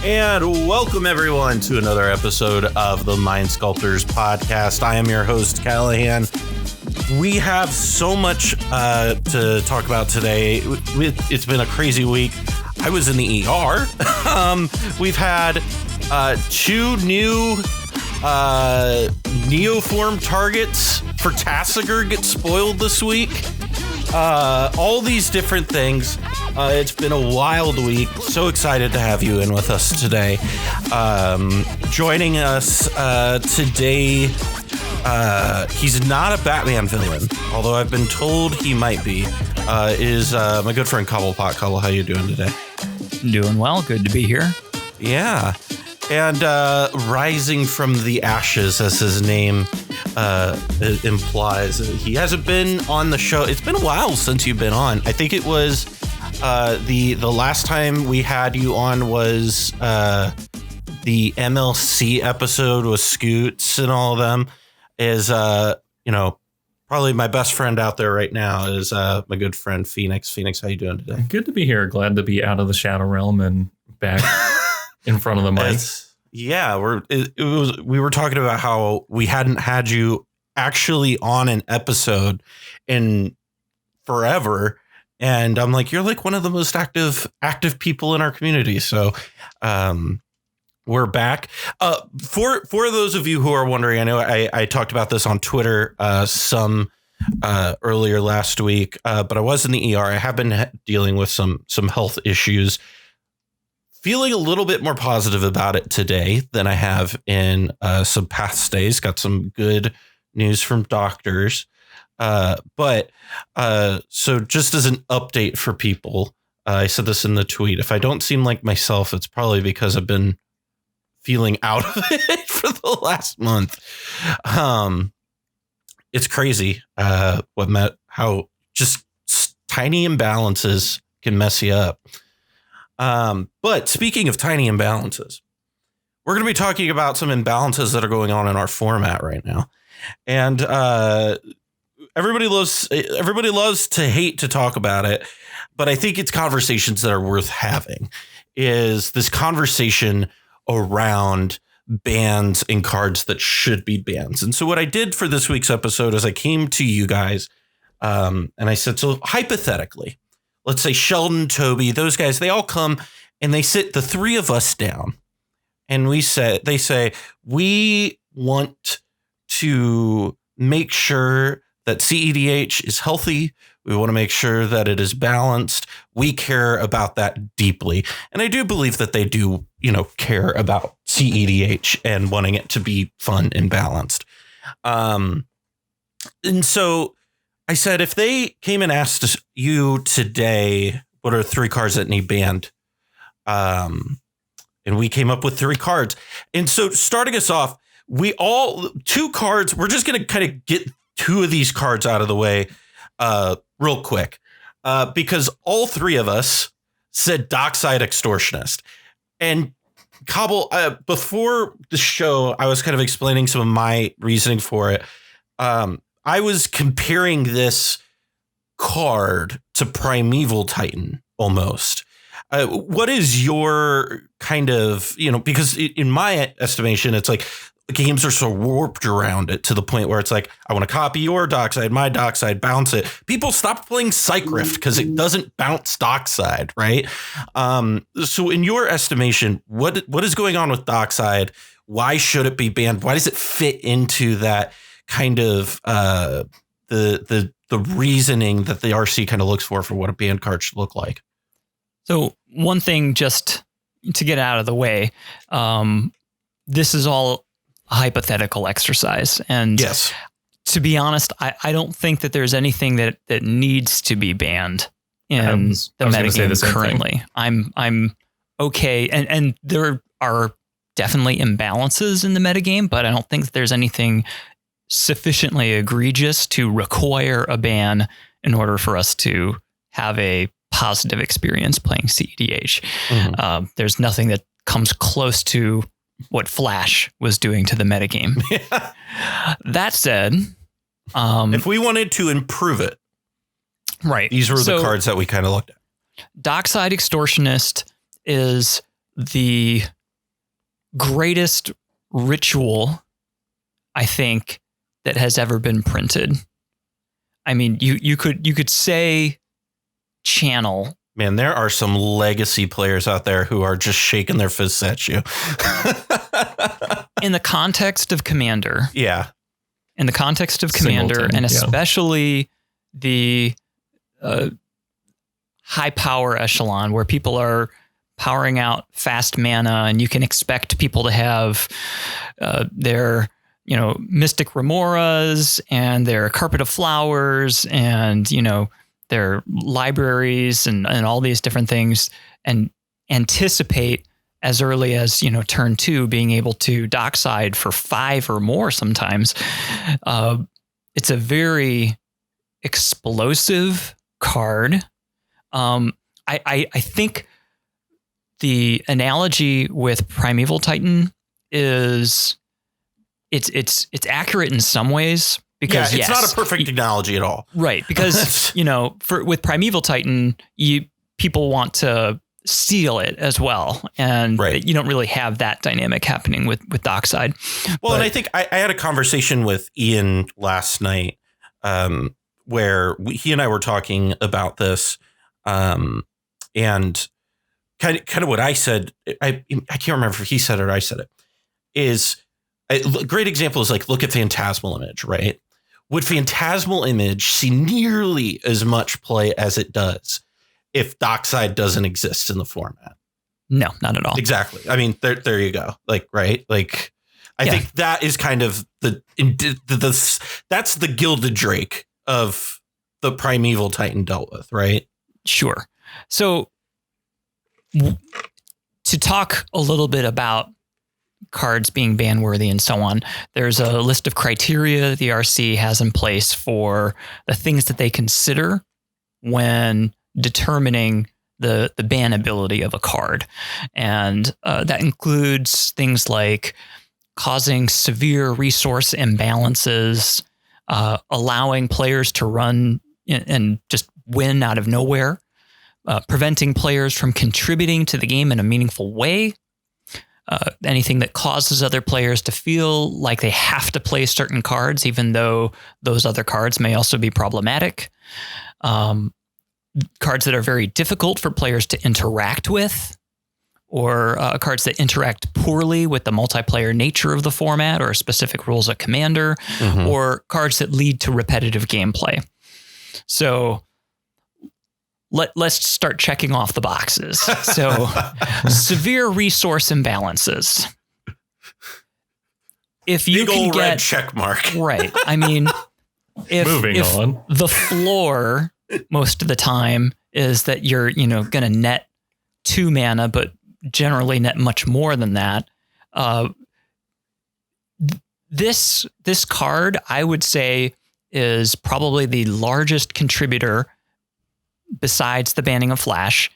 And welcome everyone to another episode of the Mind Sculptors podcast. I am your host, Callahan. We have so much to talk about today. It's been a crazy week. I was in the ER. We've had two new Neoform targets for Thassa get spoiled this week. All these different things. It's been a wild week. So excited to have you in with us today. Joining us today, he's not a Batman villain, although I've been told he might be, is my good friend Cobblepott. Cobble, how you doing today? Doing well. Good to be here. Yeah. And rising from the ashes, as his name implies. He hasn't been on the show. It's been a while since you've been on. I think it was the last time we had you on was the MLC episode with Scoots and all of them. Is probably my best friend out there right now is my good friend Fenix. Fenix, how you doing today? Good to be here. Glad to be out of the Shadow Realm and back in front of the mic. We were talking about how we hadn't had you actually on an episode in forever. And I'm like, you're like one of the most active people in our community. So we're back. For those of you who are wondering, I know I talked about this on Twitter some earlier last week, but I was in the ER. I have been dealing with some health issues. Feeling a little bit more positive about it today than I have in some past days. Got some good news from doctors. But so just as an update for people, I said this in the tweet. If I don't seem like myself, it's probably because I've been feeling out of it for the last month. It's crazy how just tiny imbalances can mess you up. But speaking of tiny imbalances, we're going to be talking about some imbalances that are going on in our format right now. And everybody loves to hate to talk about it, but I think it's conversations that are worth having. Is this conversation around bans and cards that should be bans? And so what I did for this week's episode is I came to you guys and I said, so hypothetically, let's say Sheldon, Toby, those guys, they all come and they sit the three of us down and they say, we want to make sure that cEDH is healthy. We want to make sure that it is balanced. We care about that deeply. And I do believe that they do, care about cEDH and wanting it to be fun and balanced. And so I said, if they came and asked you today, what are 3 cards that need banned? And we came up with 3 cards. And so starting us off, 2 cards, we're just going to kind of get 2 of these cards out of the way real quick, because all 3 of us said Dockside Extortionist. And Cobble, before the show, I was kind of explaining some of my reasoning for it. I was comparing this card to Primeval Titan almost. What is your kind of, because in my estimation, it's like games are so warped around it to the point where it's like, I want to copy your Dockside, my Dockside, bounce it. People stop playing Psych Rift because it doesn't bounce Dockside, right? So in your estimation, what is going on with Dockside? Why should it be banned? Why does it fit into that kind of the reasoning that the RC kind of looks for what a banned card should look like? So one thing, just to get out of the way, this is all a hypothetical exercise. And yes, to be honest, I don't think that there's anything that needs to be banned in the metagame currently. I'm okay. And there are definitely imbalances in the metagame, but I don't think that there's anything sufficiently egregious to require a ban in order for us to have a positive experience playing cEDH. Mm-hmm. There's nothing that comes close to what Flash was doing to the metagame. Yeah. That said, if we wanted to improve it, right, these were the cards that we kind of looked at. Dockside Extortionist is the greatest ritual, I think, that has ever been printed. I mean, you could say channel. Man, there are some legacy players out there who are just shaking their fists at you. In the context of Commander. Yeah. In the context of Commander, and especially the high power echelon where people are powering out fast mana, and you can expect people to have their, Mystic Remoras and their Carpet of Flowers and, their libraries and all these different things, and anticipate as early as, turn 2 being able to Dockside for 5 or more sometimes. It's a very explosive card. I think the analogy with Primeval Titan is it's accurate in some ways. Because it's not a perfect analogy at all. Right. Because, with Primeval Titan, people want to steal it as well. And you don't really have that dynamic happening with Dockside. Well, and I think I had a conversation with Ian last night where he and I were talking about this. And kind of what I said, I can't remember if he said it or I said it, is a great example is like, look at Phantasmal Image, right? Would Phantasmal Image see nearly as much play as it does if Dockside doesn't exist in the format? No, not at all. Exactly. I mean, there you go. Like, right. Like, I think that is kind of that's the Gilded Drake of the Primeval Titan dealt with, right? Sure. So to talk a little bit about cards being ban worthy and so on, there's a list of criteria the RC has in place for the things that they consider when determining the bannability of a card. And that includes things like causing severe resource imbalances, allowing players to run and just win out of nowhere, preventing players from contributing to the game in a meaningful way, anything that causes other players to feel like they have to play certain cards, even though those other cards may also be problematic. Cards that are very difficult for players to interact with, or cards that interact poorly with the multiplayer nature of the format or specific rules of Commander, or cards that lead to repetitive gameplay. So let's start checking off the boxes. So severe resource imbalances. If you Big can old get red check mark. Right. I mean, if the floor most of the time is that you're, going to net 2 mana, but generally net much more than that. This card, I would say, is probably the largest contributor besides the banning of Flash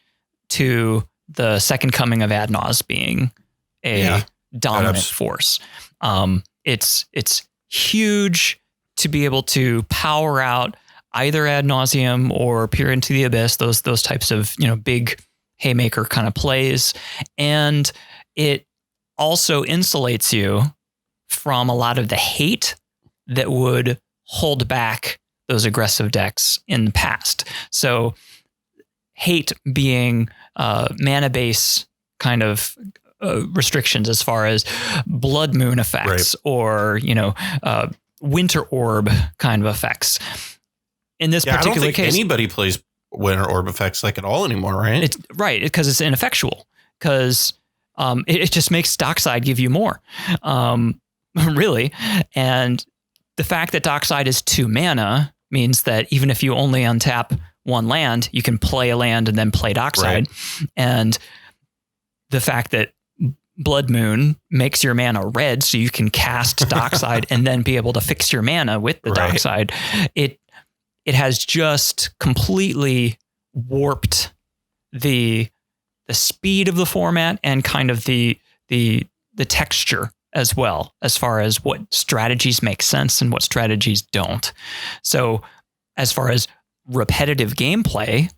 to the second coming of Ad Nauseam being a dominant force. It's huge to be able to power out either Ad Nauseam or Peer into the Abyss, those types of, big haymaker kind of plays. And it also insulates you from a lot of the hate that would hold back those aggressive decks in the past. So hate being mana base kind of restrictions as far as blood moon effects, or, winter orb kind of effects. In this particular I don't think case, anybody plays winter orb effects like at all anymore, right? It's right, because it's ineffectual, because it just makes Dockside give you more, really. And the fact that Dockside is 2 mana means that even if you only untap 1 land, you can play a land and then play Dockside. Right. And the fact that Blood Moon makes your mana red, so you can cast Dockside and then be able to fix your mana with the Dockside. It has just completely warped the speed of the format and kind of the texture as well, as far as what strategies make sense and what strategies don't. So as far as repetitive gameplay,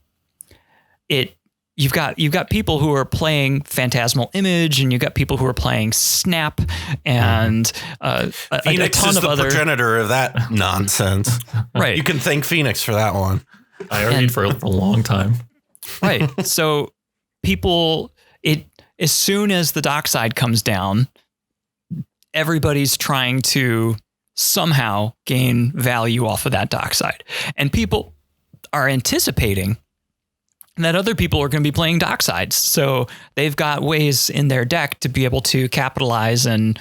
it you've got people who are playing Phantasmal Image, and you've got people who are playing Snap, and Phoenix a ton is of the other progenitor of that nonsense. Right. You can thank Phoenix for that one. I argued for a long time. Right. So as soon as the Dockside comes down, everybody's trying to somehow gain value off of that Dockside, and people are anticipating that other people are going to be playing Docksides. So they've got ways in their deck to be able to capitalize and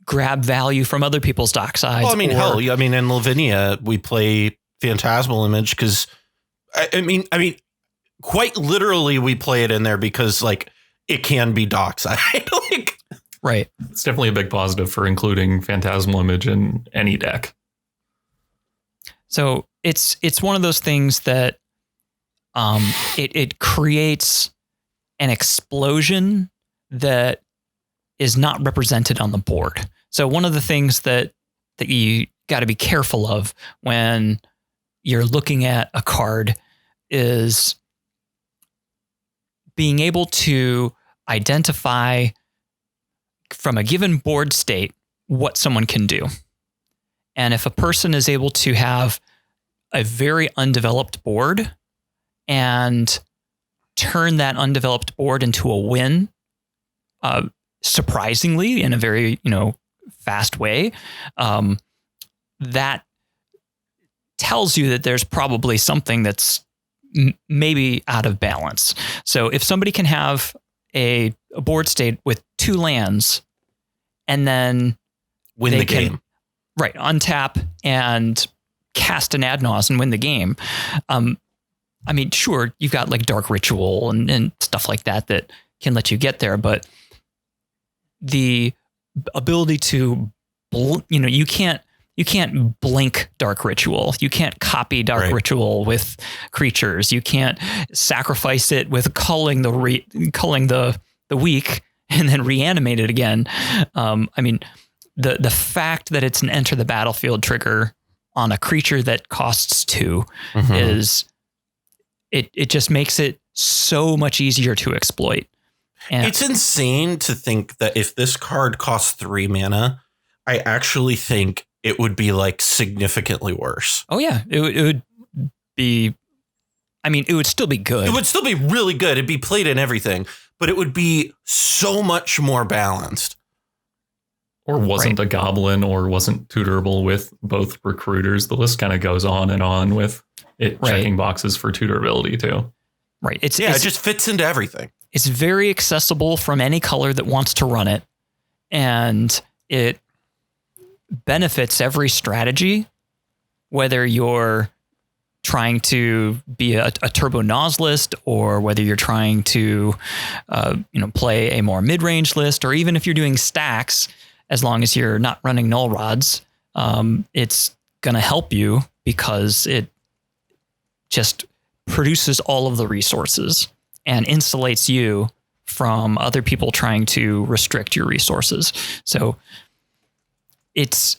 grab value from other people's Docksides. Well, I mean, in Lavinia, we play Phantasmal Image because, I mean, quite literally, we play it in there because, like, it can be Dockside. Like, right. It's definitely a big positive for including Phantasmal Image in any deck. So it's one of those things that it creates an explosion that is not represented on the board. So one of the things that you got to be careful of when you're looking at a card is being able to identify from a given board state what someone can do. And if a person is able to have a very undeveloped board and turn that undeveloped board into a win, surprisingly in a very, fast way, that tells you that there's probably something that's maybe out of balance. So if somebody can have a board state with 2 lands and then win the game, right, untap and cast an Ad Nauseam and win the game. I mean, sure, you've got like Dark Ritual and stuff like that can let you get there, but the ability to, you can't blink Dark Ritual. You can't copy Dark Ritual with creatures. You can't sacrifice it with culling the weak and then reanimate it again. I mean, the fact that it's an enter the battlefield trigger on a creature that costs 2 is it just makes it so much easier to exploit. And it's insane to think that if this card costs 3 mana, I actually think it would be like significantly worse. Oh yeah, it would be. I mean, it would still be good. It would still be really good. It'd be played in everything, but it would be so much more balanced. Or wasn't a goblin, or wasn't tutorable with both recruiters. The list kind of goes on and on with it checking boxes for tutorability too. Right. It just fits into everything. It's very accessible from any color that wants to run it, and it benefits every strategy, whether you're trying to be a turbo Nos list, or whether you're trying to play a more mid-range list, or even if you're doing stacks, as long as you're not running null rods, it's going to help you because it just produces all of the resources and insulates you from other people trying to restrict your resources. So it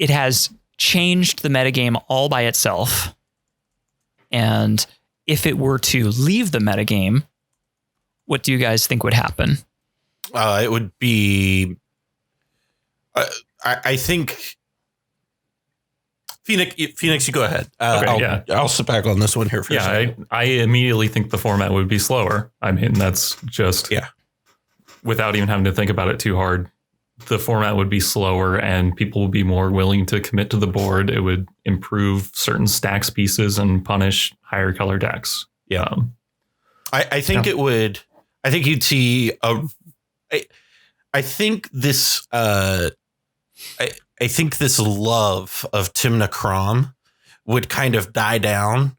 has changed the metagame all by itself. And if it were to leave the metagame, what do you guys think would happen? It would be, I think, Phoenix, you go ahead. I'll sit back on this one here for a second. I immediately think the format would be slower. I mean, that's just, without even having to think about it too hard, the format would be slower and people would be more willing to commit to the board. It would improve certain stacks pieces and punish higher color decks. Yeah. I think it would, I think you'd see I think this love of Timna Crom would kind of die down,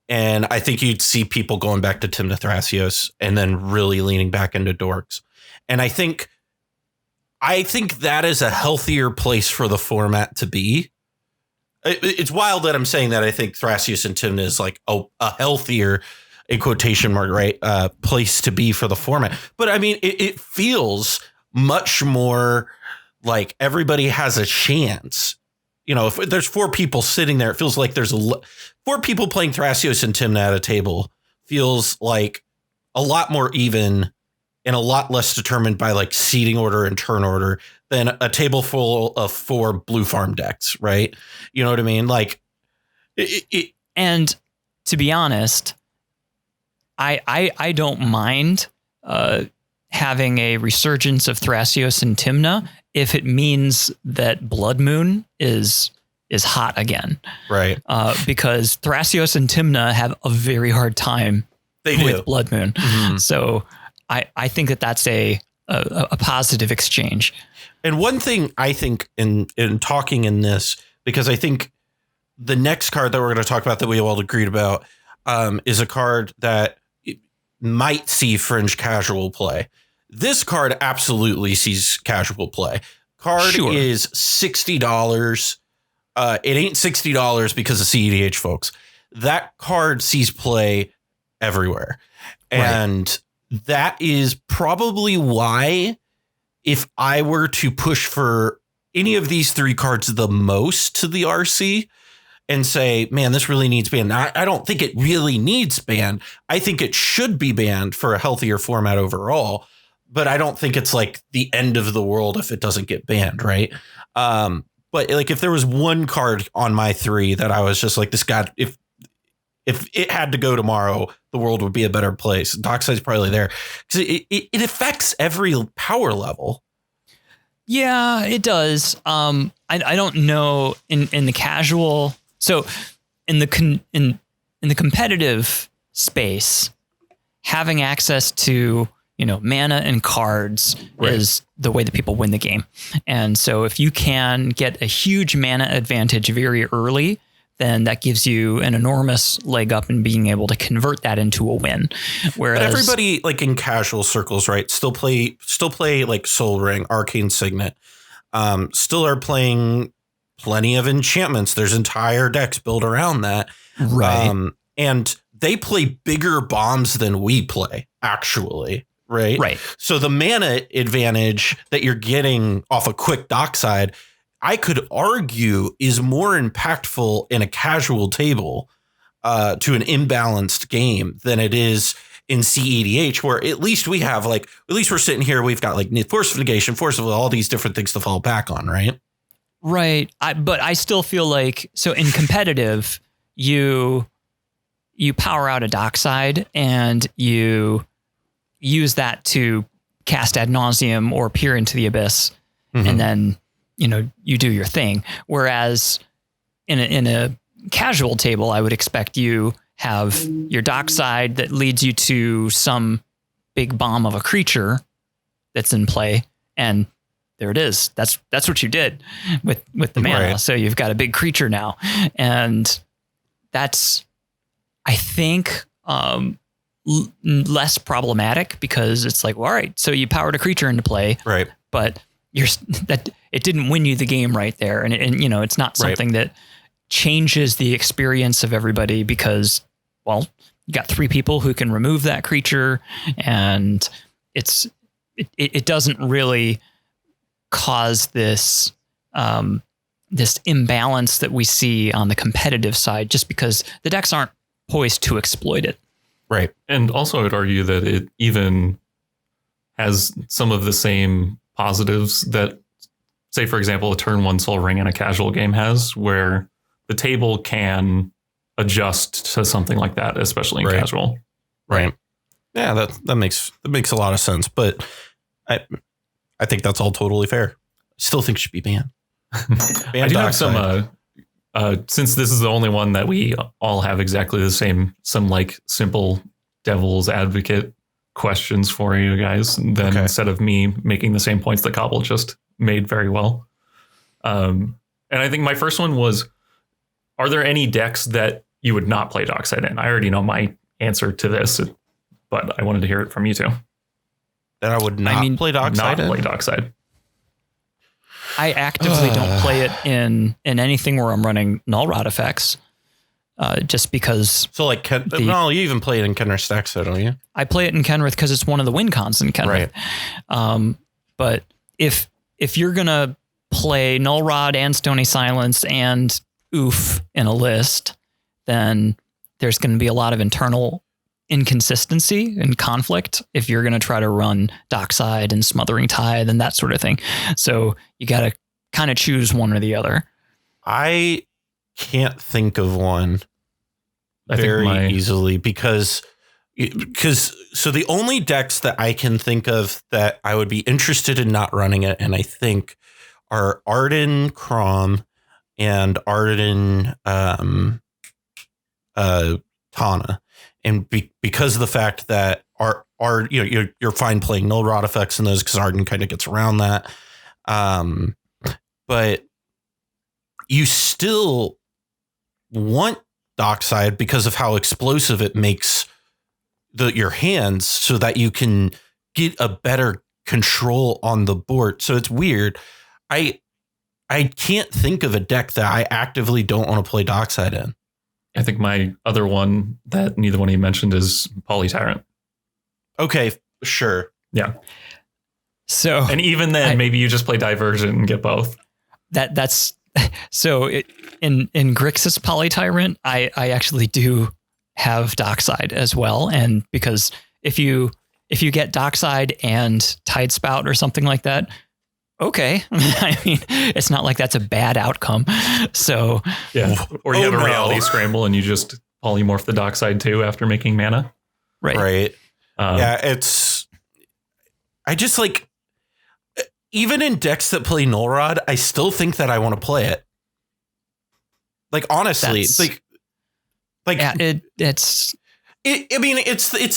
and I think you'd see people going back to Timna Thrasios and then really leaning back into Dorks. And I think that is a healthier place for the format to be. It's wild that I'm saying that. I think Thrasios and Timna is like a healthier, in quotation mark, place to be for the format. But I mean, it feels much more like everybody has a chance. If there's 4 people sitting there, it feels like there's 4 people playing Thrasios and Timna at a table. Feels like a lot more even and a lot less determined by like seeding order and turn order than a table full of 4 blue farm decks, right? You know what I mean? Like, and to be honest, I don't mind having a resurgence of Thrasios and Tymna if it means that Blood Moon is hot again. Right. Because Thrasios and Tymna have a very hard time with Blood Moon. Mm-hmm. So I think that's a positive exchange. And one thing I think in talking in this, because I think the next card that we're going to talk about that we all agreed about is a card that might see fringe casual play. This card absolutely sees casual play. Card is $60. It ain't $60 because of cEDH, folks. That card sees play everywhere. Right. And that is probably why, if I were to push for any of these 3 cards the most to the RC and say, man, this really needs banned. I don't think it really needs banned. I think it should be banned for a healthier format overall, but I don't think it's like the end of the world if it doesn't get banned, right? But like if there was one card on my 3 that I was just like, this guy, if it had to go tomorrow, the world would be a better place. Dockside's probably there because it affects every power level. Yeah, it does. I don't know in the casual. So in the competitive space, having access to, mana and cards is the way that people win the game. And so if you can get a huge mana advantage very early, then that gives you an enormous leg up in being able to convert that into a win. Whereas, but everybody like in casual circles, right, still play like Soul Ring, Arcane Signet, still are playing plenty of enchantments. There's entire decks built around that. Right. And they play bigger bombs than we play, actually. Right. So the mana advantage that you're getting off a quick Dockside, I could argue is more impactful in a casual table to an imbalanced game than it is in cEDH, where at least we have at least we're sitting here, we've got like Force of Negation, Force of all these different things to fall back on, right? Right. But I still feel like, so in competitive, you power out a Dockside and you use that to cast Ad Nauseam or peer into the abyss. Mm-hmm. And then, you do your thing. Whereas in a casual table, I would expect you have your Dockside that leads you to some big bomb of a creature that's in play. And there it is. That's what you did with the mana. Right. So you've got a big creature now. And that's, I think, less problematic because it's like, well, all right, so you powered a creature into play. Right. But it didn't win you the game right there. And it's not something that changes the experience of everybody because, well, you got 3 people who can remove that creature and it doesn't really cause this imbalance that we see on the competitive side just because the decks aren't poised to exploit it. Right. And also I would argue that it even has some of the same positives that, say, for example, a turn 1 Soul Ring in a casual game has, where the table can adjust to something like that, especially in casual. Right. Yeah, that makes a lot of sense. But I think that's all totally fair. Still think it should be banned. I do have some, since this is the only one that we all have exactly the same, some like simple devil's advocate questions for you guys, then instead of me making the same points that Cobble just made very well. And I think my first one was, are there any decks that you would not play Dockside in? I already know my answer to this, but I wanted to hear it from you two. That I would not play Dockside in? Not play Dockside. I actively don't play it in anything where I'm running null rod effects. Just because. So like, you even play it in Kenrith stacks, though, don't you? I play it in Kenrith because it's one of the win cons in Kenrith. Right. But if you're going to play null rod and Stony Silence and oof in a list, then there's going to be a lot of internal inconsistency and conflict if you're going to try to run Dockside and Smothering Tithe and that sort of thing. So you got to kind of choose one or the other. I can't think of one very easily because so the only decks that I can think of that I would be interested in not running it, and I think, are Arden Crom and Arden Tana. And because of the fact that you're fine playing null rod effects in those because Arden kind of gets around that. But you still want Dockside because of how explosive it makes your hands so that you can get a better control on the board. So it's weird. I can't think of a deck that I actively don't want to play Dockside in. I think my other one that neither one of you mentioned is Polytyrant. Okay, sure. Yeah. So, and even then, maybe you just play Divergent and get both. That's so in Grixis Polytyrant, I actually do have Dockside as well. And because if you get Dockside and Tidespout or something like that, okay. I mean, it's not like that's a bad outcome. So yeah. Or you have a reality scramble and you just polymorph the Dockside too after making mana. Right. I just like, even in decks that play Null Rod, I still think that I want to play it. Like, honestly, it's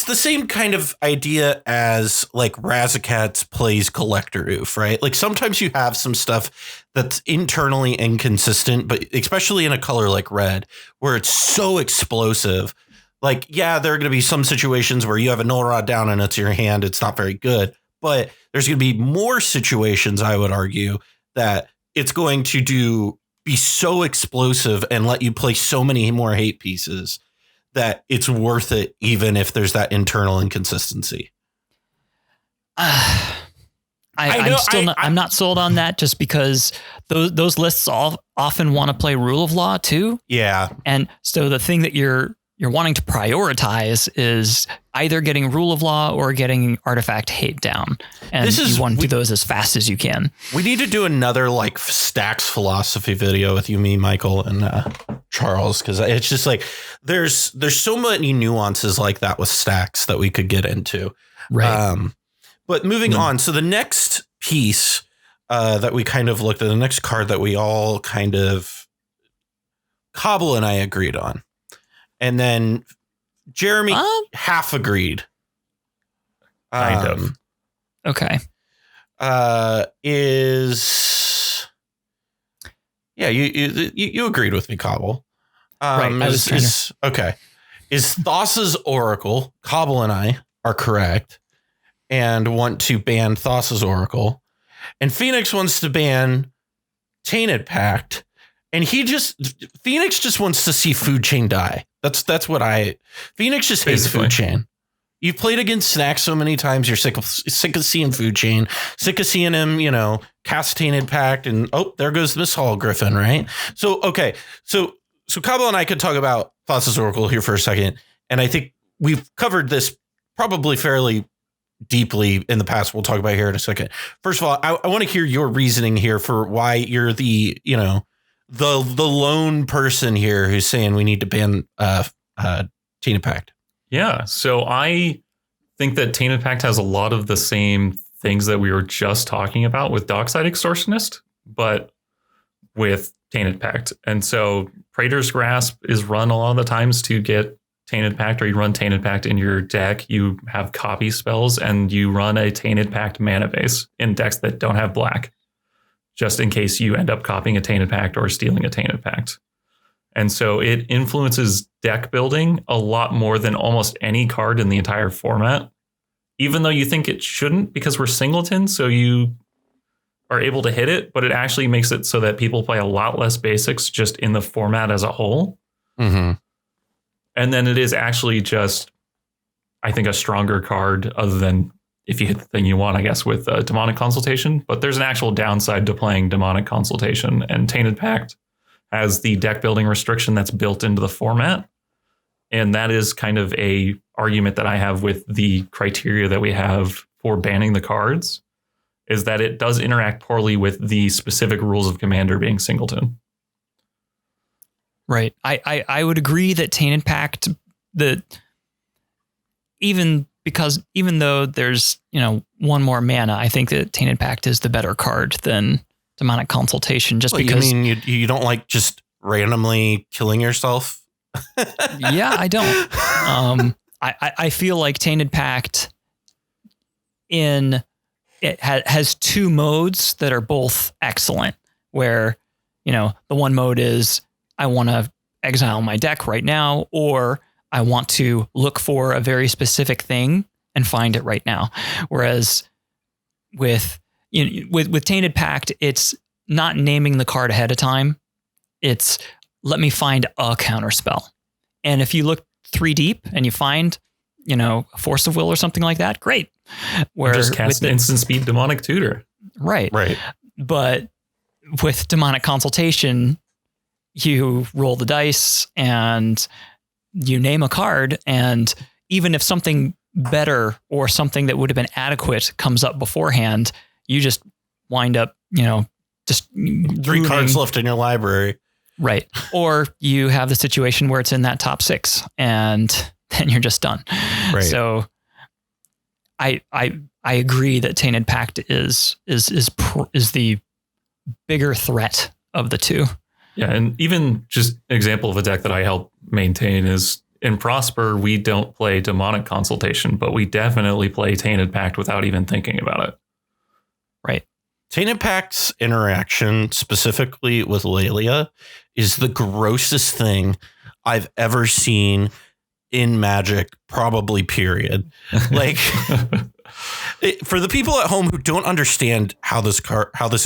the same kind of idea as like Razakats plays Collector Oof, right? Like sometimes you have some stuff that's internally inconsistent, but especially in a color like red, where it's so explosive. Like, yeah, there are going to be some situations where you have a null rod down and it's your hand. It's not very good, but there's going to be more situations, I would argue, that it's going to be so explosive and let you play so many more hate pieces that it's worth it, even if there's that internal inconsistency. I'm not sold on that, just because those lists often want to play Rule of Law too. Yeah. And so the thing that you're wanting to prioritize is either getting Rule of Law or getting Artifact Hate down. And you want to do those as fast as you can. We need to do another like stacks philosophy video with you, me, Michael, and Charles, because it's just like there's so many nuances like that with stacks that we could get into. Right. But moving on. So the next piece that we kind of looked at, the next card that we all kind of Cobble and I agreed on. And then Jeremy half agreed. Kind of. Okay. You agreed with me, Cobble. Right. Okay. Is Thassa's Oracle, Cobble and I are correct and want to ban Thassa's Oracle. And Fenix wants to ban Tainted Pact. And Phoenix just wants to see Food Chain die. That's what Phoenix just hates Food Chain. You've played against Snack so many times, you're sick of seeing Food Chain, sick of seeing him, cast Tainted Pact, and there goes Miss Hall Griffin, right? So, okay. So Cabo and I could talk about Thassa's Oracle here for a second. And I think we've covered this probably fairly deeply in the past. We'll talk about here in a second. First of all, I want to hear your reasoning here for why you're the lone person here who's saying we need to ban Tainted Pact. Yeah. So I think that Tainted Pact has a lot of the same things that we were just talking about with Dockside Extortionist, but with Tainted Pact. And so Praetor's Grasp is run a lot of the times to get Tainted Pact, or you run Tainted Pact in your deck. You have copy spells and you run a Tainted Pact mana base in decks that don't have black, just in case you end up copying a Tainted Pact or stealing a Tainted Pact. And so it influences deck building a lot more than almost any card in the entire format, even though you think it shouldn't because we're singleton, so you are able to hit it, but it actually makes it so that people play a lot less basics just in the format as a whole. Mm-hmm. And then it is actually just, I think, a stronger card, other than if you hit the thing you want, I guess, with Demonic Consultation. But there's an actual downside to playing Demonic Consultation, and Tainted Pact has the deck building restriction that's built into the format. And that is kind of a argument that I have with the criteria that we have for banning the cards is that it does interact poorly with the specific rules of Commander being singleton. Right. I would agree that Tainted Pact, even though there's, one more mana, I think that Tainted Pact is the better card than Demonic Consultation, just because. You mean you don't like just randomly killing yourself? Yeah, I don't. I feel like Tainted Pact has two modes that are both excellent, where, the one mode is I want to exile my deck right now, or I want to look for a very specific thing and find it right now. Whereas with Tainted Pact, it's not naming the card ahead of time. It's let me find a counterspell. And if you look 3 deep and you find, a Force of Will or something like that, great. Where just cast an instant speed Demonic Tutor. Right. But with Demonic Consultation, you roll the dice and you name a card, and even if something better or something that would have been adequate comes up beforehand, you just wind up, just 3 cards left in your library. Right. Or you have the situation where it's in that top 6 and then you're just done. Right. So I agree that Tainted Pact is the bigger threat of the two. Yeah, and even just an example of a deck that I help maintain is in Prosper, we don't play Demonic Consultation, but we definitely play Tainted Pact without even thinking about it. Right. Tainted Pact's interaction specifically with Lelia is the grossest thing I've ever seen in Magic, probably period. Like for the people at home who don't understand how this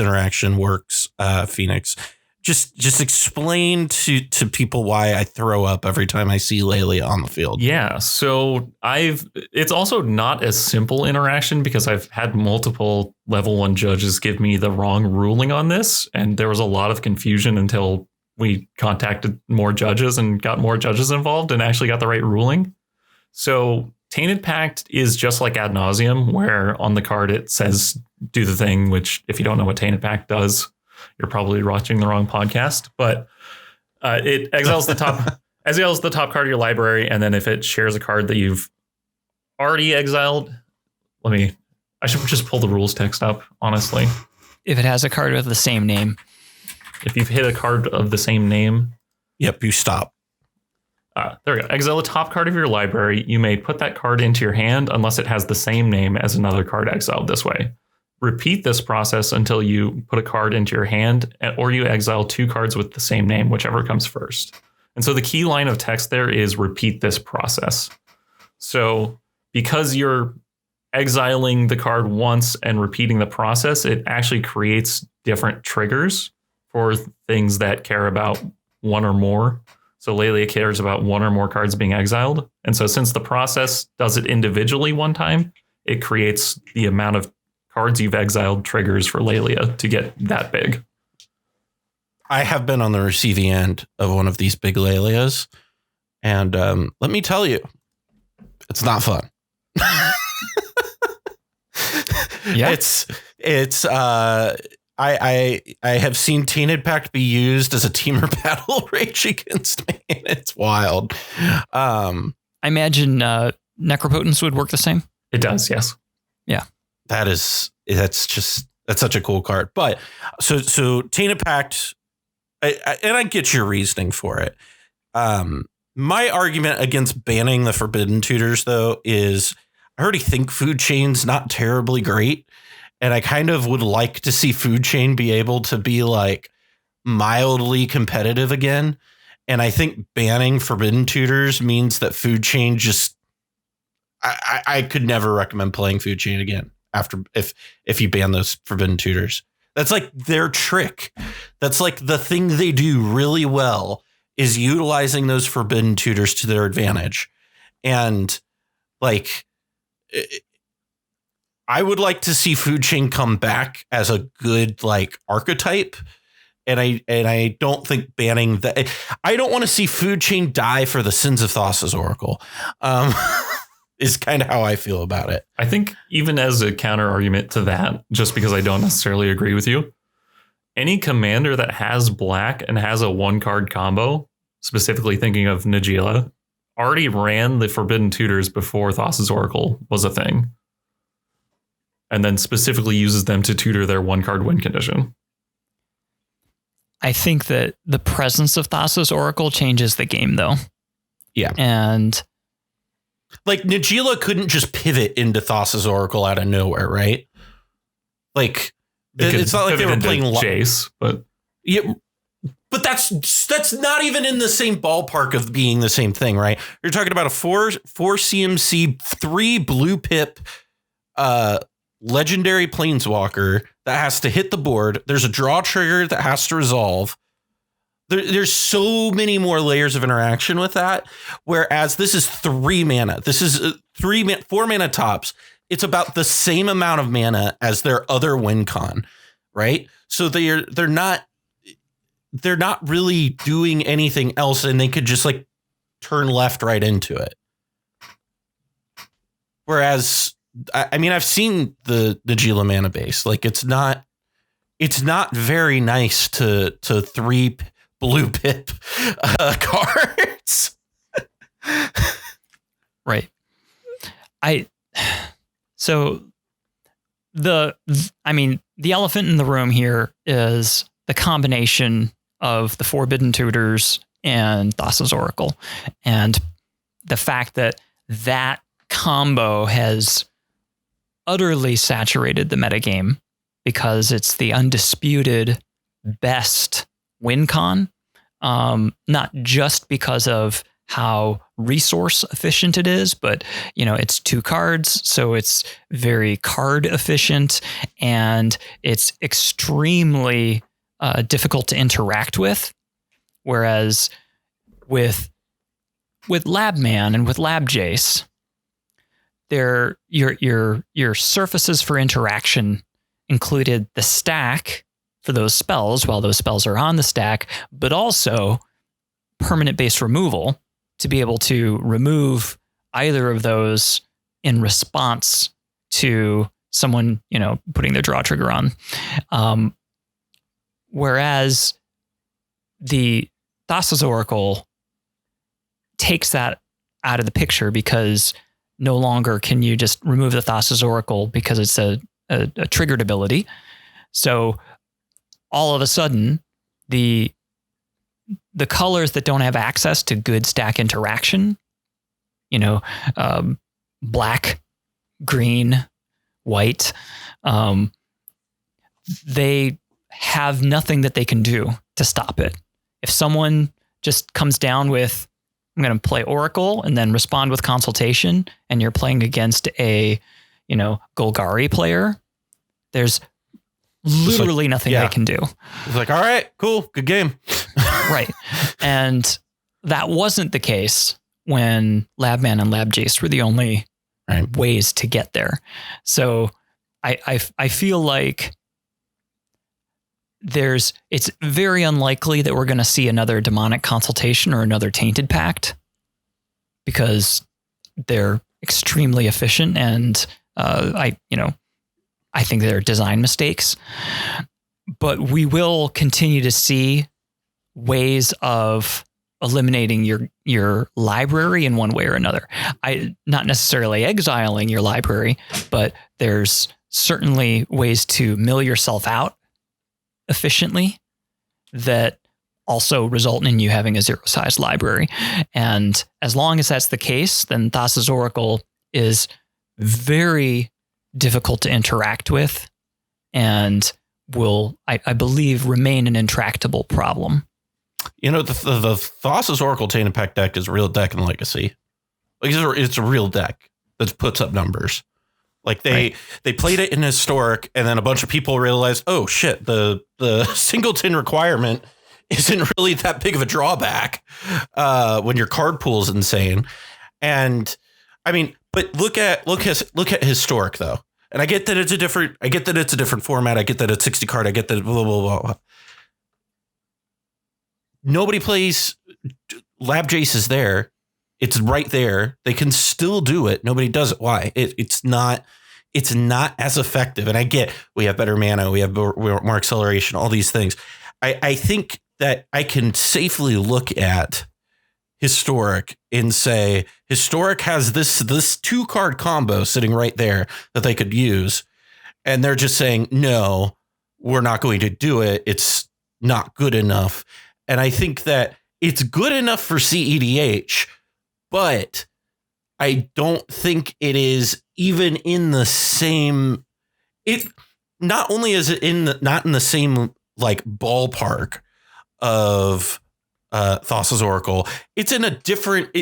interaction works, Fenix, just explain to people why I throw up every time I see Lelia on the field. Yeah, so it's also not a simple interaction because I've had multiple level 1 judges give me the wrong ruling on this, and there was a lot of confusion until we contacted more judges and got more judges involved and actually got the right ruling. So Tainted Pact is just like Ad Nauseam, where on the card it says do the thing, which if you don't know what Tainted Pact does, you're probably watching the wrong podcast, but it exiles the top card of your library. And then if it shares a card that you've already exiled, I should just pull the rules text up, honestly. If it has a card with the same name. If you've hit a card of the same name. Yep, you stop. There we go. Exile the top card of your library. You may put that card into your hand unless it has the same name as another card exiled this way. Repeat this process until you put a card into your hand or you exile 2 cards with the same name, whichever comes first. And so the key line of text there is repeat this process. So because you're exiling the card once and repeating the process, it actually creates different triggers for things that care about 1 or more. So Lelia cares about 1 or more cards being exiled. And so since the process does it individually one time, it creates the amount of cards you've exiled triggers for Lelia to get that big. I have been on the receiving end of one of these big Lelias, and let me tell you, it's not fun. Yeah, it's I have seen Tainted Pact be used as a teamer battle rage against me. It's wild. I imagine Necropotence would work the same. It does, yes. Yeah. That's such a cool card. But so Tainted Pact, and I get your reasoning for it. My argument against banning the Forbidden Tutors, though, is I already think Food Chain's not terribly great. And I kind of would like to see Food Chain be able to be like mildly competitive again. And I think banning Forbidden Tutors means that Food Chain just, I could never recommend playing Food Chain again after if you ban those Forbidden Tutors. That's like their trick. That's like the thing they do really well is utilizing those Forbidden Tutors to their advantage. And like, I would like to see Food Chain come back as a good like archetype. And I don't think banning that. I don't want to see Food Chain die for the sins of Thassa's Oracle. is kind of how I feel about it. I think even as a counter argument to that, just because I don't necessarily agree with you, any commander that has black and has a 1-card combo, specifically thinking of Najeela, already ran the Forbidden Tutors before Thassa's Oracle was a thing. And then specifically uses them to tutor their 1-card win condition. I think that the presence of Thassa's Oracle changes the game, though. Yeah. And like Najeela couldn't just pivot into Thassa's Oracle out of nowhere, right? Like it's not like they were playing Chase, but yeah, but that's not even in the same ballpark of being the same thing, right? You're talking about a 4 CMC 3 blue pip legendary planeswalker that has to hit the board. There's a draw trigger that has to resolve. There's so many more layers of interaction with that. Whereas this is 3 mana. This is 4 mana tops. It's about the same amount of mana as their other win con, right? So they're not really doing anything else, and they could just like turn left right into it. Whereas, I mean, I've seen the Najeela mana base. Like it's not very nice to 3 blue pip cards. Right. So the elephant in the room here is the combination of the Forbidden Tutors and Thassa's Oracle, and the fact that that combo has utterly saturated the metagame because it's the undisputed best win con, not just because of how resource efficient it is, but it's 2 cards, so it's very card efficient, and it's extremely difficult to interact with. Whereas with Labman and with Lab Jace, your surfaces for interaction included the stack for those spells while those spells are on the stack, but also permanent base removal to be able to remove either of those in response to someone, putting their draw trigger on. Whereas the Thassa's Oracle takes that out of the picture because no longer can you just remove the Thassa's Oracle because it's a triggered ability. So all of a sudden, the colors that don't have access to good stack interaction, black, green, white, they have nothing that they can do to stop it. If someone just comes down with, I'm going to play Oracle and then respond with Consultation, and you're playing against a, Golgari player, there's literally nothing they can do. It's like, all right, cool, good game. Right. And that wasn't the case when Labman and Lab Jace were the only ways to get there. So I feel like it's very unlikely that we're going to see another demonic consultation or another tainted pact, because they're extremely efficient, and I think they're design mistakes. But we will continue to see ways of eliminating your library in one way or another. Not necessarily exiling your library, but there's certainly ways to mill yourself out efficiently that also result in you having a 0-size library. And as long as that's the case, then Thassa's Oracle is very difficult to interact with and will, I believe, remain an intractable problem. The Thassa's Oracle Tainted Pact deck is a real deck in Legacy. Like it's a real deck that puts up numbers. Like they played it in Historic, and then a bunch of people realized, oh shit, the singleton requirement isn't really that big of a drawback when your card pool is insane. And I mean, but look at Historic though. And I get that it's a different format. I get that it's 60 card. I get that blah, blah, blah. Nobody plays. Lab Jace is there. It's right there. They can still do it. Nobody does it. Why? It's not as effective. And I get we have better mana, we have more acceleration, all these things. I think that I can safely look at Historic and say Historic has this 2-card combo sitting right there that they could use. And they're just saying, no, we're not going to do it. It's not good enough. And I think that it's good enough for cEDH, but I don't think it is even in the same. It not only is it not in the same like ballpark of Thassa's Oracle. It's in a different.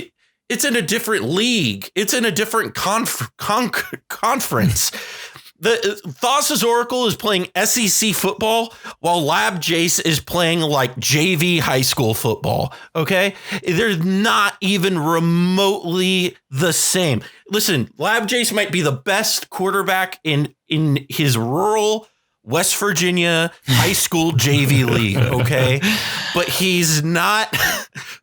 It's in a different league. It's in a different conference. The Thassa's Oracle is playing SEC football while Lab Jace is playing like JV high school football. OK, they're not even remotely the same. Listen, Lab Jace might be the best quarterback in his rural West Virginia high school JV league. OK, but he's not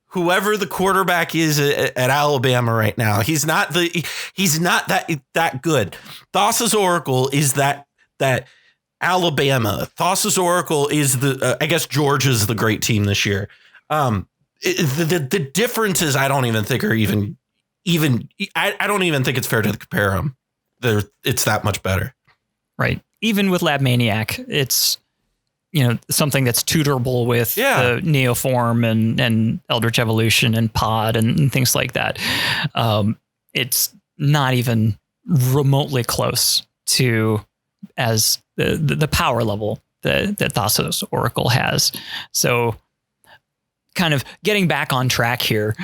whoever the quarterback is at Alabama right now. He's not that good. Thassa's Oracle is that Alabama. Thassa's Oracle is I guess Georgia's the great team this year. The differences I don't even think are even I don't even think it's fair to compare them. It's that much better. Right. Even with Lab Maniac, it's something that's tutorable with the Neoform and Eldritch Evolution and Pod and things like that. It's not even remotely close to as the power level that Thassa's Oracle has. So kind of getting back on track here,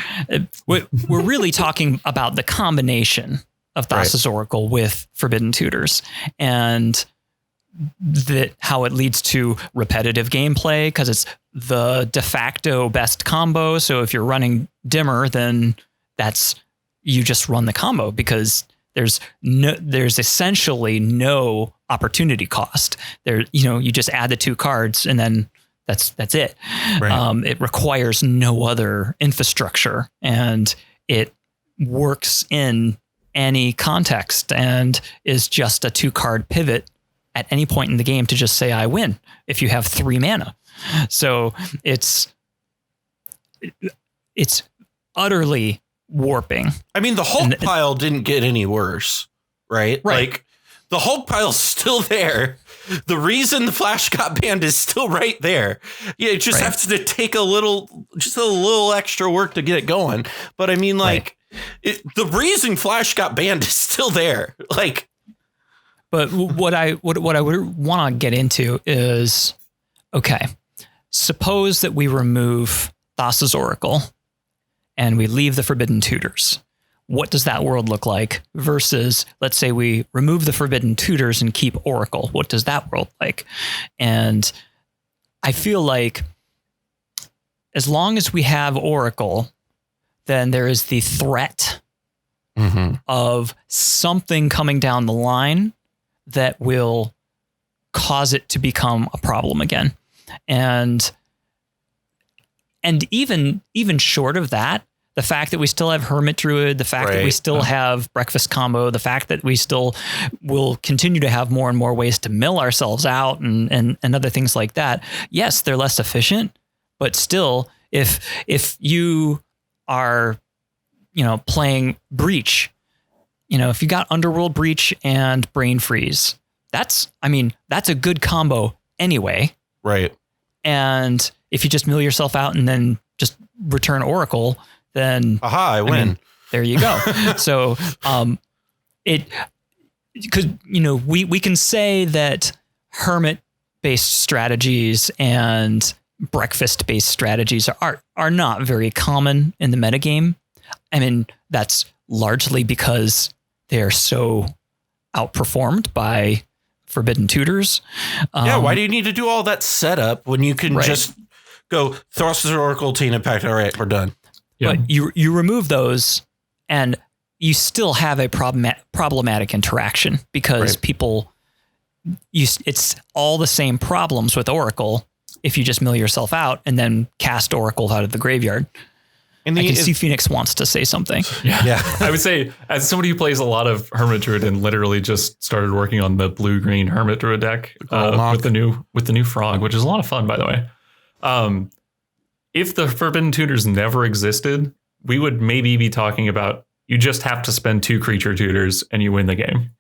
we're really talking about the combination of Thassa's Oracle with Forbidden Tutors and how it leads to repetitive gameplay because it's the de facto best combo. So if you're running Dimmer, then you just run the combo because there's essentially no opportunity cost there. You just add the 2 cards and then that's it. Right. It requires no other infrastructure and it works in any context and is just a 2-card pivot at any point in the game to just say, I win if you have 3 mana. So it's utterly warping. I mean, the Hulk pile didn't get any worse, right? Like the Hulk pile's still there. The reason the Flash got banned is still right there. Yeah, it just has to take a little extra work to get it going. But I mean, like the reason Flash got banned is still there. Like, but what I would want to get into is, okay, suppose that we remove Thassa's Oracle and we leave the Forbidden Tutors. What does that world look like versus, let's say we remove the Forbidden Tutors and keep Oracle? What does that world like? And I feel like as long as we have Oracle, then there is the threat of something coming down the line that will cause it to become a problem again. And even short of that, the fact that we still have Hermit Druid, the fact that we still have Breakfast Combo, the fact that we still will continue to have more and more ways to mill ourselves out and other things like that. Yes, they're less efficient, but still, if you are, playing Breach, if you got Underworld Breach and Brain Freeze, that's a good combo anyway. Right. And if you just mill yourself out and then just return Oracle, then I win. There you go. So because we can say that hermit-based strategies and breakfast-based strategies are not very common in the metagame. I mean, that's largely because they're so outperformed by Forbidden Tutors. Why do you need to do all that setup when you can just go Thassa's Oracle, Tainted Pact? All right, we're done. Yeah. But you remove those and you still have a problematic interaction because it's all the same problems with Oracle if you just mill yourself out and then cast Oracle out of the graveyard. I can see Fenix wants to say something. Yeah. I would say, as somebody who plays a lot of Hermit Druid and literally just started working on the blue-green Hermit Druid deck with the new frog, which is a lot of fun, by the way. If the Forbidden Tutors never existed, we would maybe be talking about you just have to spend 2 creature tutors and you win the game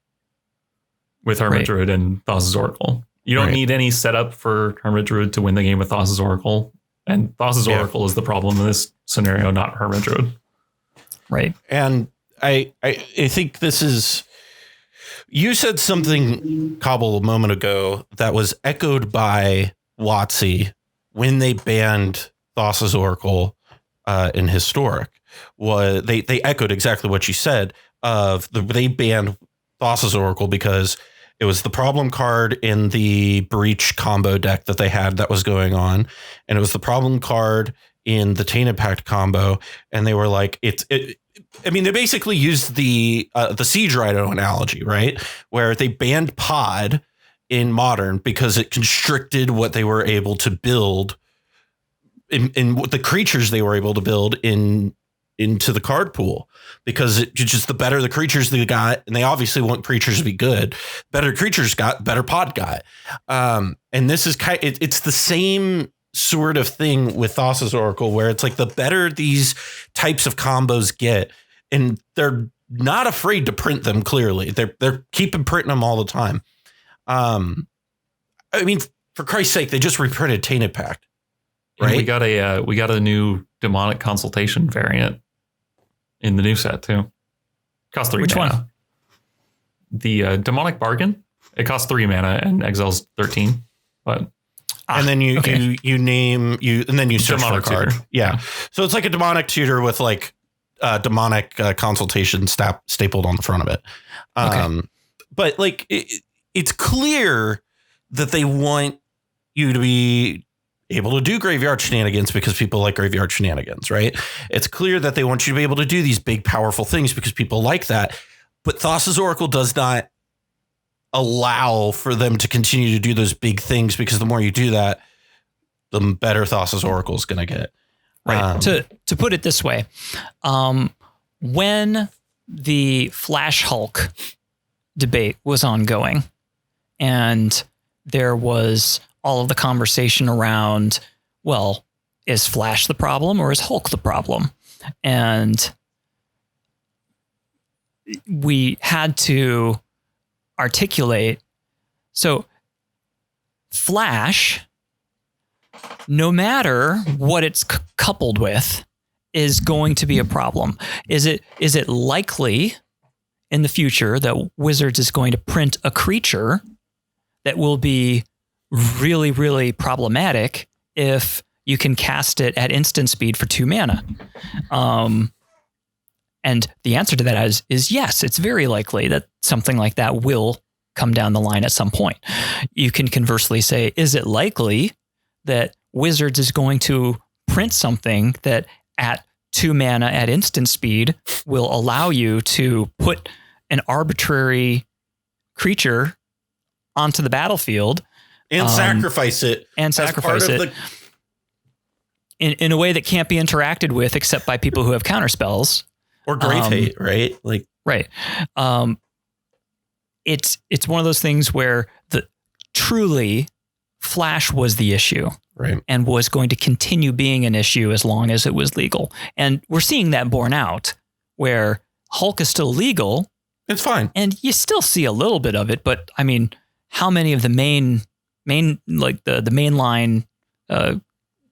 with Hermit Druid and Thassa's Oracle. You don't need any setup for Hermit Druid to win the game with Thassa's Oracle. And Thassa's Oracle is the problem in this scenario, not Hermit Druid. Right. And I think this is... You said something, Cobble, a moment ago that was echoed by WotC when they banned Thassa's Oracle in Historic. They echoed exactly what you said. They banned Thassa's Oracle because it was the problem card in the Breach combo deck that they had that was going on. And it was the problem card in the Tainted Pact combo. And they were like, they basically used the Siege Rhino analogy, right? Where they banned Pod in Modern because it constricted what they were able to build in what the creatures they were able to build into the card pool, because it just, the better the creatures they got, and they obviously want creatures to be good, better creatures got, better Pod got. And this is it's the same sort of thing with Thassa's Oracle, where it's like the better these types of combos get, and they're not afraid to print them. Clearly they're keeping printing them all the time. I mean, for Christ's sake, they just reprinted Tainted Pact, right? And we got a new demonic consultation variant in the new set too. Costs 3 Which mana. one? The demonic bargain. It costs 3 mana and exiles 13. But and then you search for a card. Tutor. Yeah. So it's like a demonic tutor with like demonic consultation stapled on the front of it. But like it's clear that they want you to be able to do graveyard shenanigans because people like graveyard shenanigans, right? It's clear that they want you to be able to do these big, powerful things because people like that. But Thassa's Oracle does not allow for them to continue to do those big things, because the more you do that, the better Thassa's Oracle is going to get. Right. To put it this way, when the Flash Hulk debate was ongoing, and there was all of the conversation around, well, is Flash the problem or is Hulk the problem? And we had to articulate. So Flash, no matter what it's coupled with, is going to be a problem. Is it likely in the future that Wizards is going to print a creature that will be really, really problematic if you can cast it at instant speed for 2 mana? And the answer to that is yes, it's very likely that something like that will come down the line at some point. You can conversely say, is it likely that Wizards is going to print something that at 2 mana at instant speed will allow you to put an arbitrary creature onto the battlefield and sacrifice it in a way that can't be interacted with except by people who have counterspells or grave hate, right? Like, right. It's one of those things where truly Flash was the issue, right, and was going to continue being an issue as long as it was legal. And we're seeing that borne out, where Hulk is still legal. It's fine, and you still see a little bit of it, but I mean, how many of the main like the mainline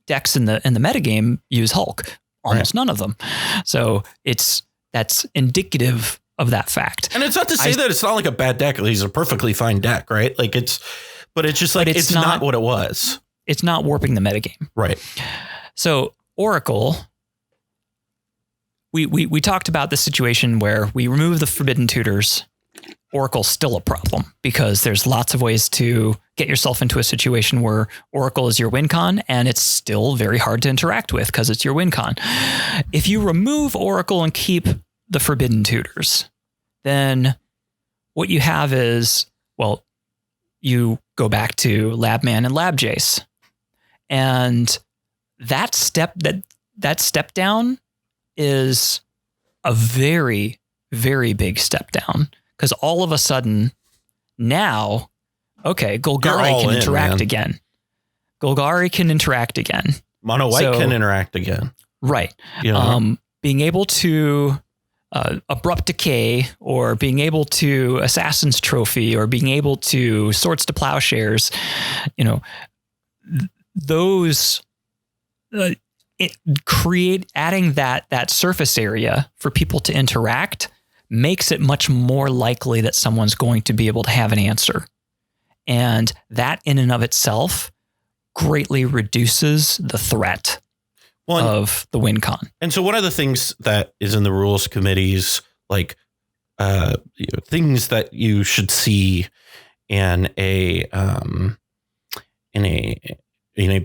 decks in the metagame use Hulk? Almost none of them. So that's indicative of that fact. And it's not to say that it's not like a bad deck. He's a perfectly fine deck, right? Like it's just like it's not what it was. It's not warping the metagame, right? So Oracle, we talked about the situation where we remove the Forbidden Tutors. Oracle's still a problem because there's lots of ways to get yourself into a situation where Oracle is your win con, and it's still very hard to interact with because it's your win con. If you remove Oracle and keep the Forbidden Tutors, then what you have is, well, you go back to Labman and Lab Jace, and that step down is a very, very big step down, because all of a sudden now, okay, Golgari can interact again. Golgari can interact again. Mono white can interact again. Right. Being able to abrupt decay, or being able to Assassin's Trophy, or being able to Swords to Plowshares, those adding that surface area for people to interact makes it much more likely that someone's going to be able to have an answer. And that in and of itself greatly reduces the threat of the win con. And so one of the things that is in the rules committees, like things that you should see in a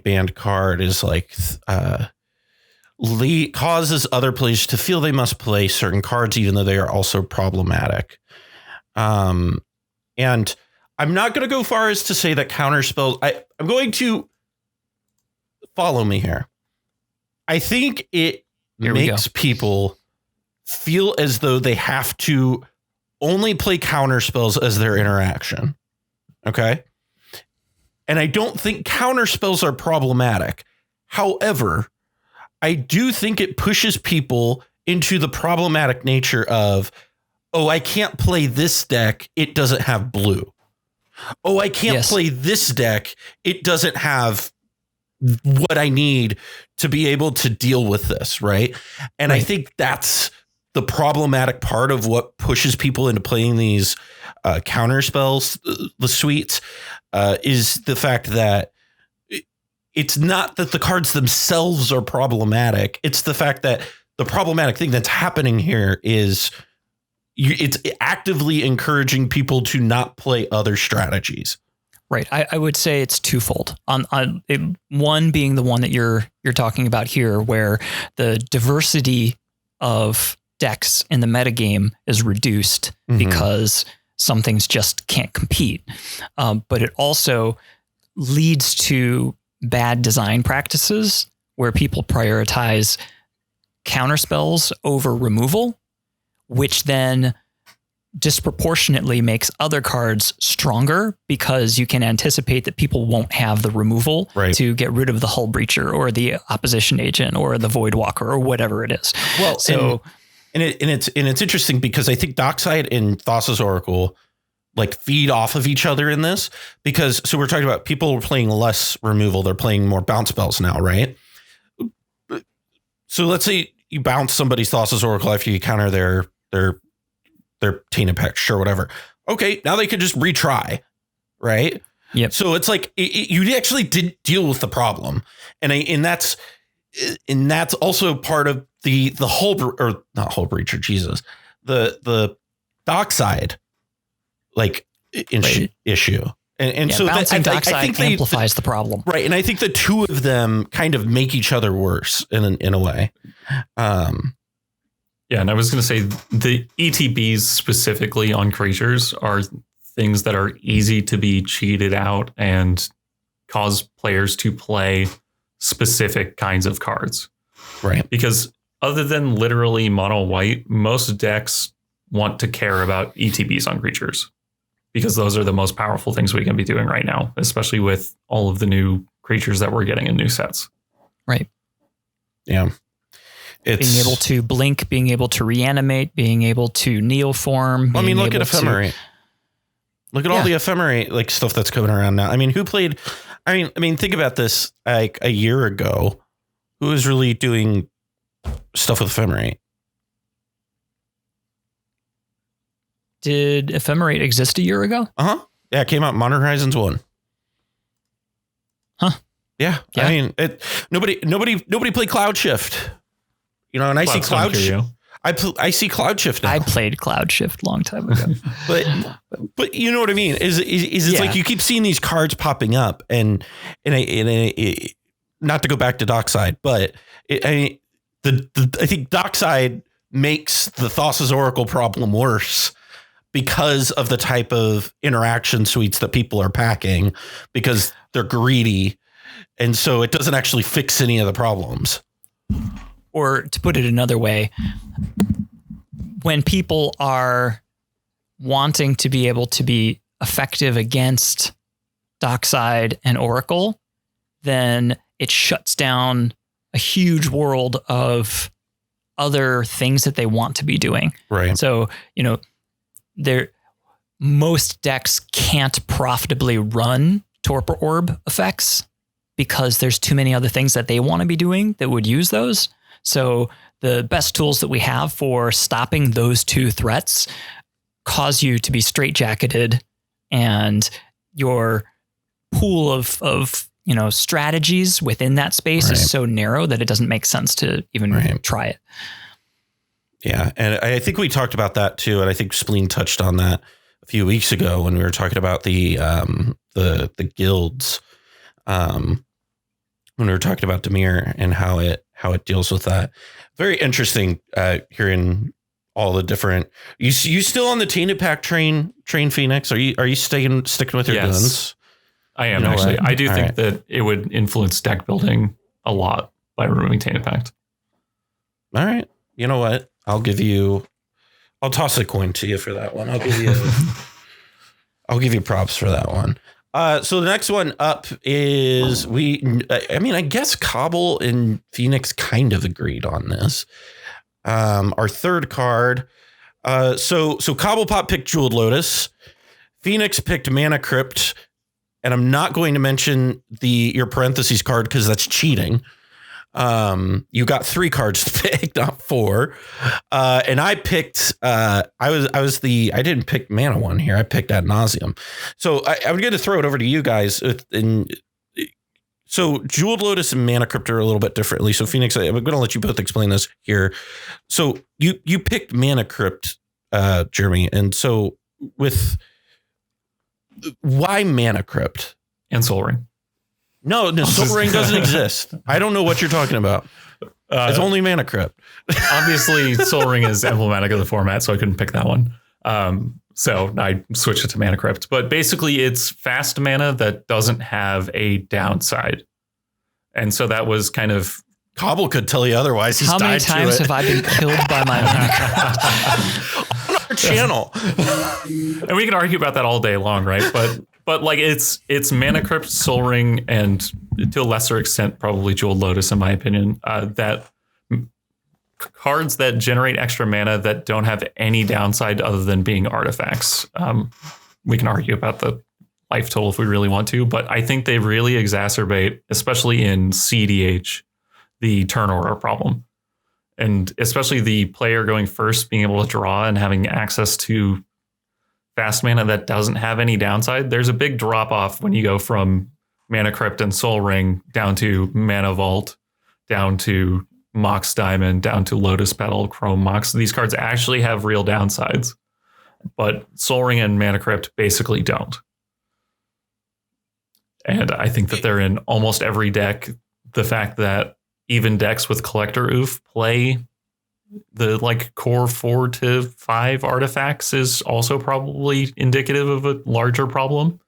banned card is like causes other players to feel they must play certain cards even though they are also problematic. And I'm not going to go far as to say that counterspells. I'm going to follow me here. I think it makes people feel as though they have to only play counterspells as their interaction. Okay. And I don't think counterspells are problematic. However, I do think it pushes people into the problematic nature of, oh, I can't play this deck. It doesn't have blue. Oh, I can't play this deck. It doesn't have what I need to be able to deal with this. Right. And I think that's the problematic part of what pushes people into playing these counter spells, the suites, is the fact that it's not that the cards themselves are problematic. It's the fact that the problematic thing that's happening here is it's actively encouraging people to not play other strategies. Right. I would say it's twofold. One being the one that you're talking about here, where the diversity of decks in the metagame is reduced because some things just can't compete. But it also leads to bad design practices where people prioritize counterspells over removal, which then disproportionately makes other cards stronger because you can anticipate that people won't have the removal to get rid of the Hull Breacher or the opposition agent or the Void Walker or whatever it is. Well, so it's interesting because I think Dockside and Thassa's Oracle like feed off of each other in this, because so we're talking about people are playing less removal. They're playing more bounce spells now, right? So let's say you bounce somebody's Thassa's Oracle after you counter their Tainted Pact, sure, whatever. Okay, now they could just retry, right? Yep. So it's like you actually did deal with the problem, and that's also part of the whole, or not Hull Breacher, Jesus, the Dockside like issue, and so bouncing I think amplifies the problem, right? And I think the two of them kind of make each other worse in a way. Yeah, and I was going to say the ETBs specifically on creatures are things that are easy to be cheated out and cause players to play specific kinds of cards. Right. Because other than literally mono white, most decks want to care about ETBs on creatures because those are the most powerful things we can be doing right now, especially with all of the new creatures that we're getting in new sets. Right. Yeah. Being able to blink, being able to reanimate, being able to neoform. I mean, look at Ephemerate. Look at all the Ephemerate like stuff that's coming around now. I mean, who played? I mean, think about this. Like a year ago, who was really doing stuff with Ephemerate? Did Ephemerate exist a year ago? Yeah, it came out Modern Horizons 1. Huh? Yeah. I mean, nobody played Cloud Shift. You know, and I see Cloud Shift. I see Cloud Shift now. I played Cloud Shift a long time ago. but you know what I mean? Is it's like you keep seeing these cards popping up, and not to go back to Dockside, but I think Dockside makes the Thassa's Oracle problem worse because of the type of interaction suites that people are packing because they're greedy, and so it doesn't actually fix any of the problems. or to put it another way, when people are wanting to be able to be effective against Dockside and Oracle, then it shuts down a huge world of other things that they want to be doing. Right. So, most decks can't profitably run Torpor Orb effects because there's too many other things that they want to be doing that would use those. So the best tools that we have for stopping those two threats cause you to be straitjacketed, and your pool of strategies within that space is so narrow that it doesn't make sense to even try it. Yeah. And I think we talked about that too. And I think Spleen touched on that a few weeks ago when we were talking about the guilds, when we were talking about Dimir and how it deals with that. Very interesting hearing all the different. You still on the Tainted Pact train, Fenix? Are you sticking with your guns? I am actually. I do think that it would influence deck building a lot by removing Tainted Pact. All right. You know what? I'll toss a coin to you for that one. I'll give you props for that one. So the next one up is I guess Cobble and Fenix kind of agreed on this. Our third card. So Cobblepott picked Jeweled Lotus. Fenix picked Mana Crypt. And I'm not going to mention your parentheses card because that's cheating. You got 3 cards to pick, not 4. And I picked, I didn't pick Mana one here. I picked Ad Nauseam. So I'm going to throw it over to you guys. So Jeweled Lotus and Mana Crypt are a little bit differently. So Fenix, I'm going to let you both explain this here. So you picked Mana Crypt, Jeremy. And so why Mana Crypt? And Soul Ring. No, Soul Ring doesn't exist. I don't know what you're talking about. It's only Mana Crypt. Obviously, Soul Ring is emblematic of the format, so I couldn't pick that one. So I switched it to Mana Crypt. But basically, it's fast mana that doesn't have a downside. And so that was kind of... Cobble could tell you otherwise. He's How many times have I been killed by my Mana Crypt? On our channel. And we can argue about that all day long, right? But like it's Mana Crypt, Soul Ring, and to a lesser extent, probably Jeweled Lotus, in my opinion, that cards that generate extra mana that don't have any downside other than being artifacts. We can argue about the life total if we really want to, but I think they really exacerbate, especially in cEDH, the turn order problem. And especially the player going first, being able to draw and having access to fast mana that doesn't have any downside. There's a big drop off when you go from Mana Crypt and Soul Ring down to Mana Vault, down to Mox Diamond, down to Lotus Petal, Chrome Mox. These cards actually have real downsides, but Soul Ring and Mana Crypt basically don't. And I think that they're in almost every deck. The fact that even decks with Collector Oof play the core 4 to 5 artifacts is also probably indicative of a larger problem.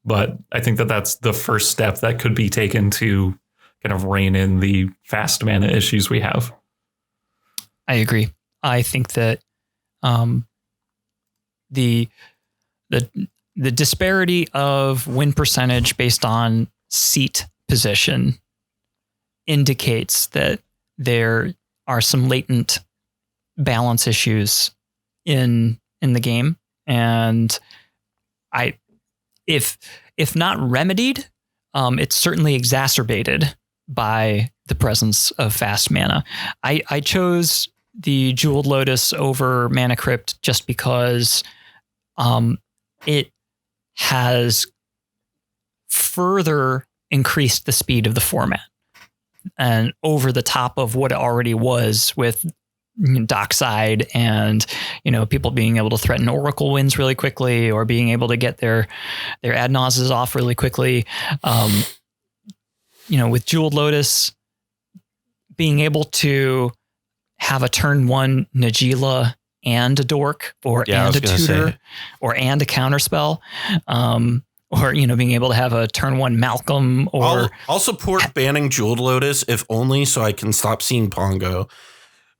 But I think that that's the first step that could be taken to kind of rein in the fast mana issues we have. I agree. I think that the disparity of win percentage based on seat position indicates that there are some latent balance issues in the game, and if not remedied, it's certainly exacerbated by the presence of fast mana. I chose the Jeweled Lotus over Mana Crypt just because it has further increased the speed of the format and over the top of what it already was with Dockside and, people being able to threaten Oracle wins really quickly or being able to get their ad nauseas off really quickly. With Jeweled Lotus being able to have a turn 1 Najila and a dork and a tutor and a counterspell. or, being able to have a turn 1 Malcolm, or I'll support banning Jeweled Lotus, if only so I can stop seeing Pongo.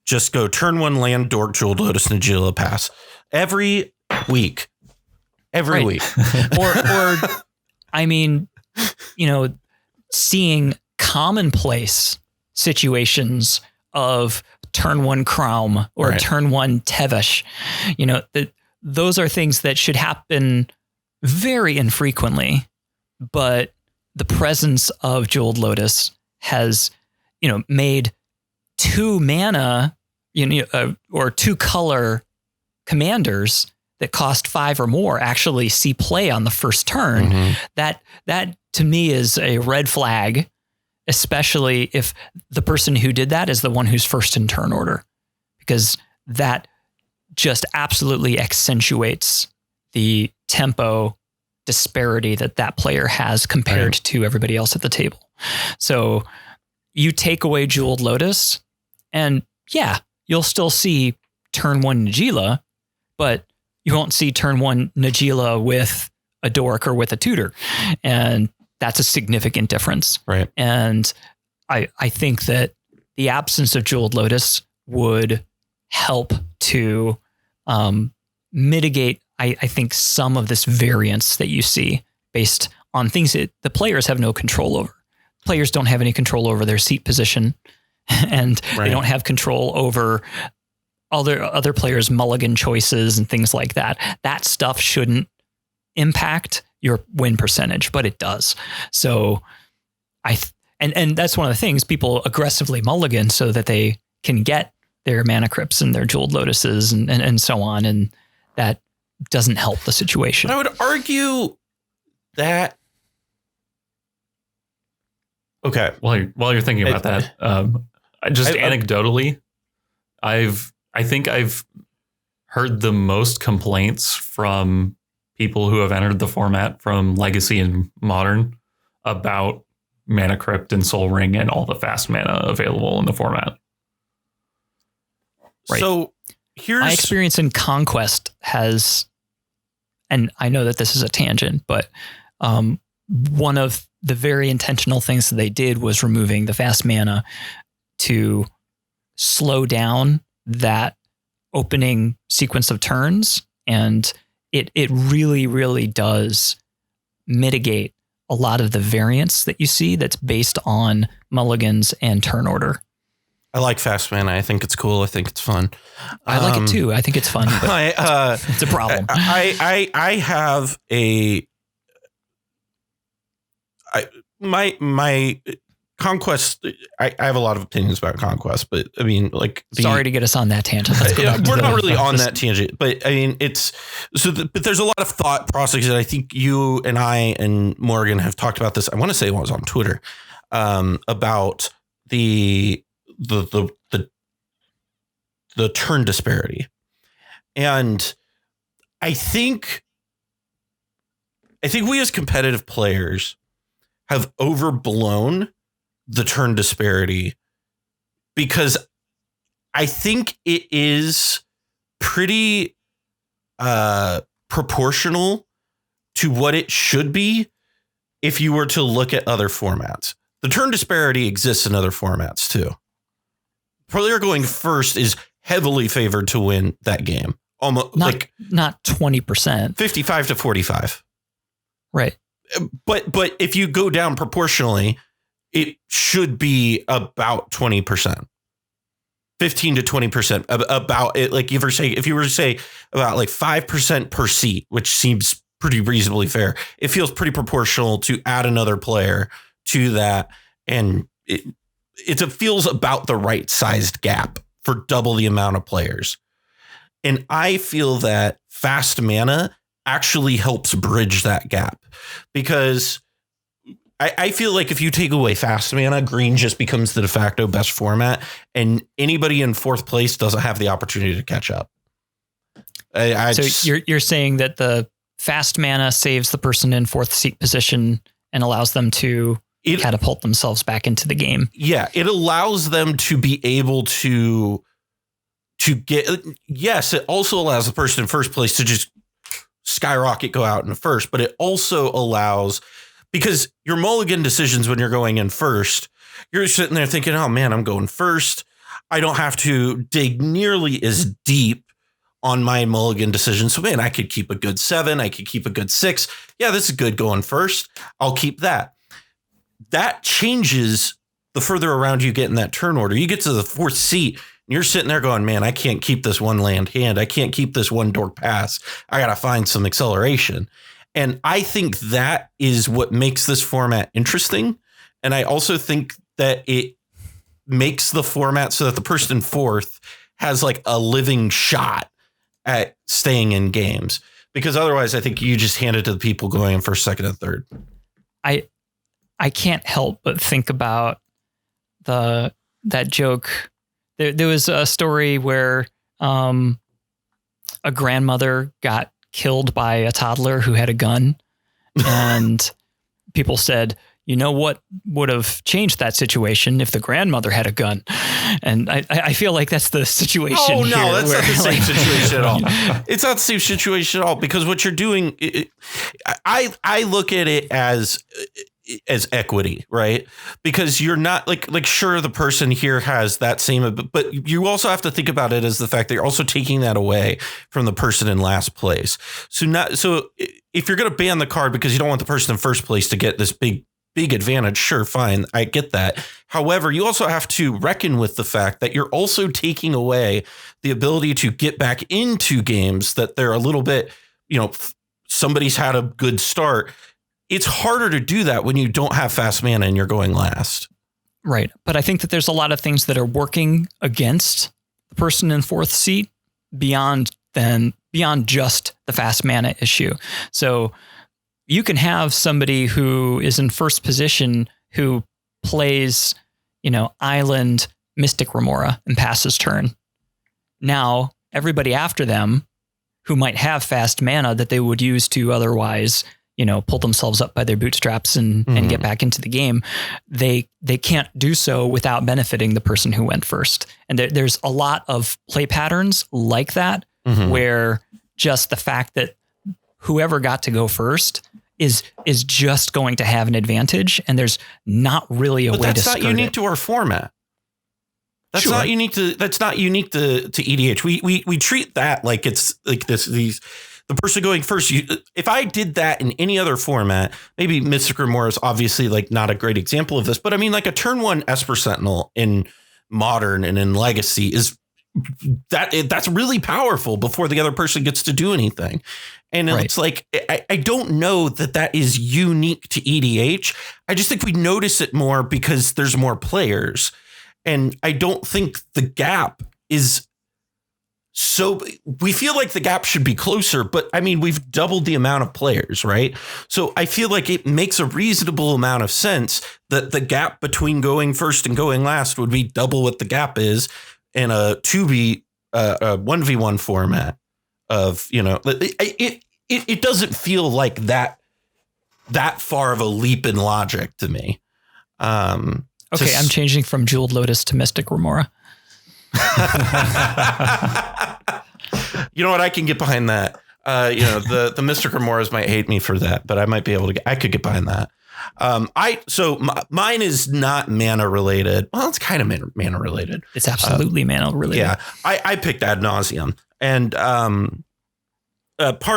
Just go turn 1 land, dork, Jeweled Lotus, Najeela, pass. Every week. Every week. or I mean, seeing commonplace situations of turn 1 Kraum or turn 1 Tevesh, those are things that should happen very infrequently, but the presence of Jeweled Lotus has, made 2 mana, or 2 color commanders that cost 5 or more actually see play on the first turn. Mm-hmm. That to me is a red flag, especially if the person who did that is the one who's first in turn order, because that just absolutely accentuates the tempo disparity that player has compared to everybody else at the table. So you take away Jeweled Lotus and you'll still see turn 1 Najeela, but you won't see turn 1 Najeela with a dork or with a tutor. And that's a significant difference. Right. And I think that the absence of Jeweled Lotus would help to mitigate, I think, some of this variance that you see based on things that the players have no control over. Players don't have any control over their seat position, and they don't have control over other players' mulligan choices and things like that. That stuff shouldn't impact your win percentage, but it does. So and that's one of the things, people aggressively mulligan so that they can get their mana crypts and their Jeweled Lotuses and so on. And that doesn't help the situation. But I would argue that. Okay. While you're thinking about that, anecdotally, I think I've heard the most complaints from people who have entered the format from Legacy and Modern about Mana Crypt and Soul Ring and all the fast mana available in the format. Right. So here's my experience in Conquest has, and I know that this is a tangent, but one of the very intentional things that they did was removing the fast mana to slow down that opening sequence of turns. And it really, really does mitigate a lot of the variance that you see that's based on mulligans and turn order. I like fast mana. I think it's cool. I think it's fun. I like it too. I think it's fun. But it's a problem. I have my Conquest. I have a lot of opinions about Conquest, but I mean, like, sorry to get us on that tangent. We're not really on that tangent, but I mean, it's but there's a lot of thought process that I think you and I and Morgan have talked about this. I want to say it was on Twitter about the turn disparity. And I think we as competitive players have overblown the turn disparity, because I think it is pretty proportional to what it should be if you were to look at other formats. The turn disparity exists in other formats too. Player going first is heavily favored to win that game. Almost not 20%. 55 to 45. Right. But if you go down proportionally, it should be about 20%. 15 to 20% about it. Like if you were to say about like 5% per seat, which seems pretty reasonably fair, it feels pretty proportional to add another player to that. And it feels about the right sized gap for double the amount of players. And I feel that fast mana actually helps bridge that gap, because I feel like if you take away fast mana, green just becomes the de facto best format, and anybody in fourth place doesn't have the opportunity to catch up. So you're saying that the fast mana saves the person in fourth seat position and allows them to catapult themselves back into the game. Yeah, it allows them to be able to get. Yes, it also allows the person in first place to just skyrocket go out in first, but it also allows, because your mulligan decisions when you're going in first, you're sitting there thinking, oh man, I'm going first. I don't have to dig nearly as deep on my mulligan decision. So man, I could keep a good 7. I could keep a good 6. Yeah, this is good going first. I'll keep that. That changes the further around you get in that turn order. You get to the 4th seat and you're sitting there going, man, I can't keep this 1 land hand. I can't keep this 1 dork pass. I got to find some acceleration. And I think that is what makes this format interesting. And I also think that it makes the format so that the person in 4th has like a living shot at staying in games, because otherwise I think you just hand it to the people going in 1st, 2nd, and 3rd. I can't help but think about that joke. There was a story where a grandmother got killed by a toddler who had a gun, and people said, you know what would have changed that situation if the grandmother had a gun? And I feel like that's the situation. Oh, no, here that's not the same situation at all. It's not the same situation at all, because what you're doing, I look at it as equity, right? Because you're not like sure, the person here has that same, but you also have to think about it as the fact that you're also taking that away from the person in last place. So if you're going to ban the card because you don't want the person in 1st place to get this big advantage, sure, fine, I get that. However, you also have to reckon with the fact that you're also taking away the ability to get back into games that they're a little bit, somebody's had a good start. It's harder to do that when you don't have fast mana and you're going last. Right. But I think that there's a lot of things that are working against the person in 4th seat beyond just the fast mana issue. So you can have somebody who is in 1st position who plays, Island Mystic Remora and passes turn. Now, everybody after them who might have fast mana that they would use to otherwise, pull themselves up by their bootstraps and get back into the game, they can't do so without benefiting the person who went first. And there's a lot of play patterns like that, where just the fact that whoever got to go first is just going to have an advantage, and there's not really a way to skirt it. That's not unique to our format. That's sure. Not unique to EDH. We treat that like it's like the person going first. If I did that in any other format, maybe Mystic Remora is obviously like not a great example of this, but I mean, like a turn 1 Esper Sentinel in Modern and in Legacy is that's really powerful before the other person gets to do anything. And right. It's like, I don't know that is unique to EDH. I just think we notice it more because there's more players. And I don't think the gap is so, we feel like the gap should be closer, but I mean, we've doubled the amount of players, right? So I feel like it makes a reasonable amount of sense that the gap between going first and going last would be double what the gap is in a 1v1 format of, it doesn't feel like that far of a leap in logic to me. Okay, I'm changing from Jeweled Lotus to Mystic Remora. You know what? I can get behind that. The Mystic Remoras might hate me for that, but I might be able to. I could get behind that. Mine is not mana related. Well, it's kind of mana related. It's absolutely mana related. Yeah, I picked Ad Nauseam, and part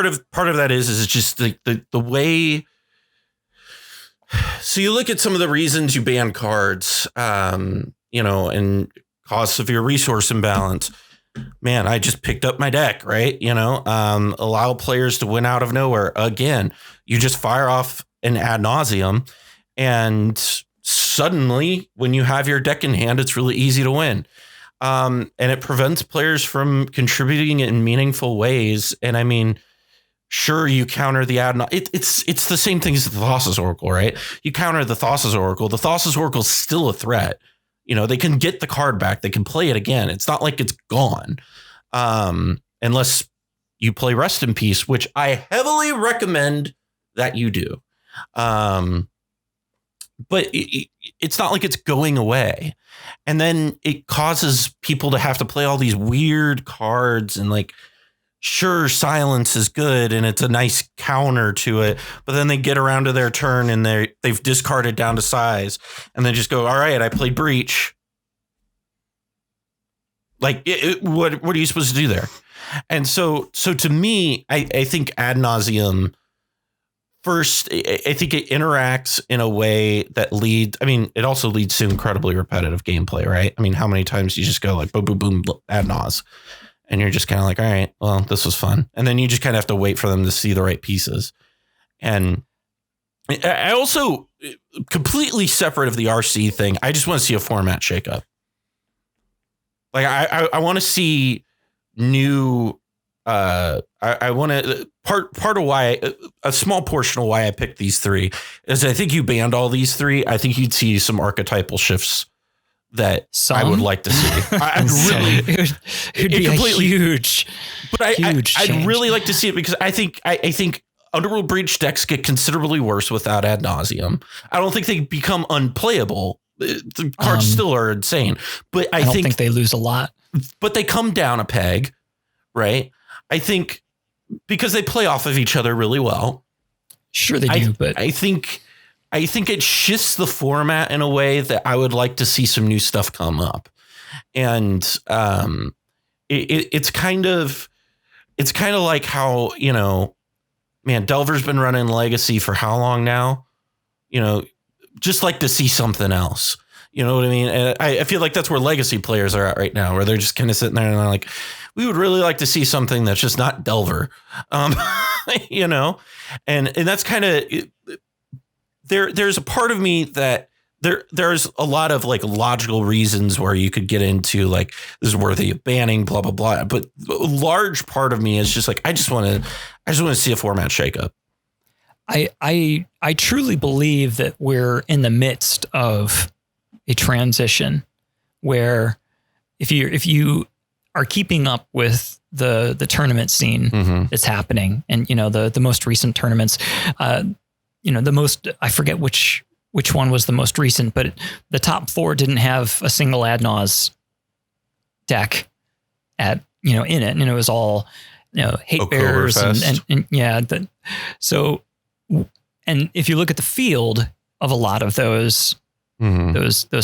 of that is just the way. So you look at some of the reasons you ban cards, and cause severe resource imbalance. Man, I just picked up my deck, right? Allow players to win out of nowhere. Again, you just fire off an Ad Nauseam, and suddenly when you have your deck in hand, it's really easy to win. And it prevents players from contributing in meaningful ways. And I mean, sure, you counter the it's the same thing as the Thassa's Oracle, right? You counter the Thassa's Oracle. The Thassa's Oracle is still a threat. They can get the card back. They can play it again. It's not like it's gone. Unless you play Rest in Peace, which I heavily recommend that you do. But it's not like it's going away. And then it causes people to have to play all these weird cards and like sure, silence is good and it's a nice counter to it, but then they get around to their turn and they've discarded down to size and they just go, all right, I played breach. Like, what are you supposed to do there? And so to me, I think Ad Nauseam, first, I think it interacts in a way that leads. I mean, it also leads to incredibly repetitive gameplay, right? I mean, how many times you just go like boom, boom, boom, ad naus, and you're just kind of like, all right, well, this was fun, and then you just kind of have to wait for them to see the right pieces. And I also, completely separate of the RC thing, I just want to see a format shakeup. Like I want to see new. I want to part of why a small portion of why I picked these three is I think you banned all these three. I think you'd see some archetypal shifts that I would like to see. I'd really, it'd be completely huge, but I'd really like to see it because I think Underworld Breach decks get considerably worse without Ad Nauseam. I don't think they become unplayable. The cards still are insane, but I don't think they lose a lot, but they come down a peg, right? I think because they play off of each other really well. Sure they do, but I think it shifts the format in a way that I would like to see some new stuff come up. And it's kind of like how, you know, man, Delver's been running Legacy for how long now? You know, just like to see something else. You know what I mean? And I feel like that's where Legacy players are at right now, where they're just kind of sitting there and they're like, we would really like to see something that's just not Delver, you know? And that's kind of, there's a part of me that there's a lot of like logical reasons where you could get into like, this is worthy of banning, blah, blah, blah. But a large part of me is just like, I just want to see a format shakeup. I truly believe that we're in the midst of a transition where if you are keeping up with the tournament scene that's happening, and you know the most recent tournaments, you know the most, I forget which one was the most recent, but the top four didn't have a single Ad Naus deck in it, and it was all hate bears and yeah. So, and if you look at the field of a lot of those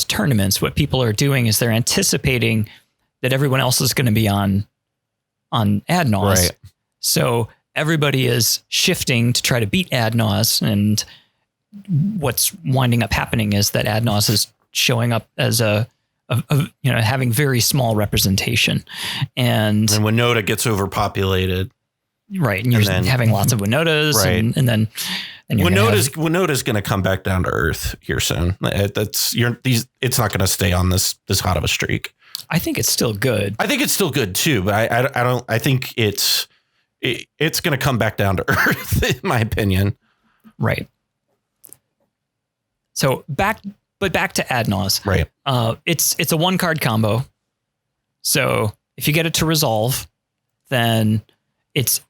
tournaments, what people are doing is they're anticipating that everyone else is going to be on Ad Naus. Right. So everybody is shifting to try to beat Ad Naus, and what's winding up happening is that Ad Naus is showing up as having very small representation. And when Winota gets overpopulated. Right. And you're having lots of Winotas, right. and then Winota's going to come back down to earth here soon. It's not going to stay on this hot of a streak. I think it's still good. I think it's still good too, but I think it's going to come back down to earth in my opinion. Right. So back to Ad Naus. Right. It's a 1-card combo. So if you get it to resolve, then it's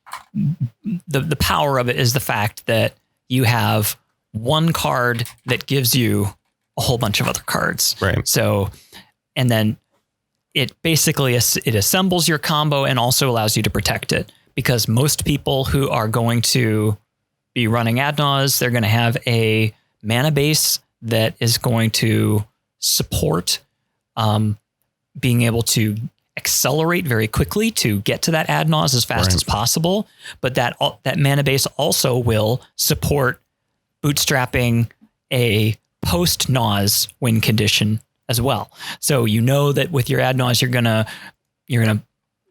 the power of it is the fact that you have one card that gives you a whole bunch of other cards. Right. So, and then it basically, it assembles your combo and also allows you to protect it, because most people who are going to be running Ad Naus, they're going to have a mana base that is going to support being able to accelerate very quickly to get to that Ad Naus as fast as possible. But that mana base also will support bootstrapping a post Naus win condition as well. So you know that with your Ad Naus, you're gonna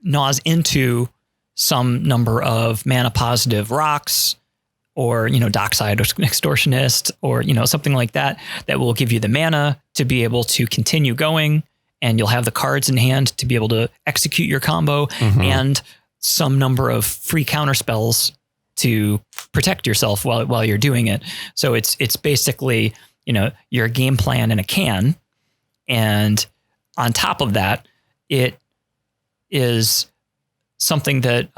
Naus into some number of mana positive rocks, or Dockside Extortionist, or something like that will give you the mana to be able to continue going. And you'll have the cards in hand to be able to execute your combo, and some number of free counter spells to protect yourself while you're doing it. So it's basically, your game plan in a can. And on top of that, it is something that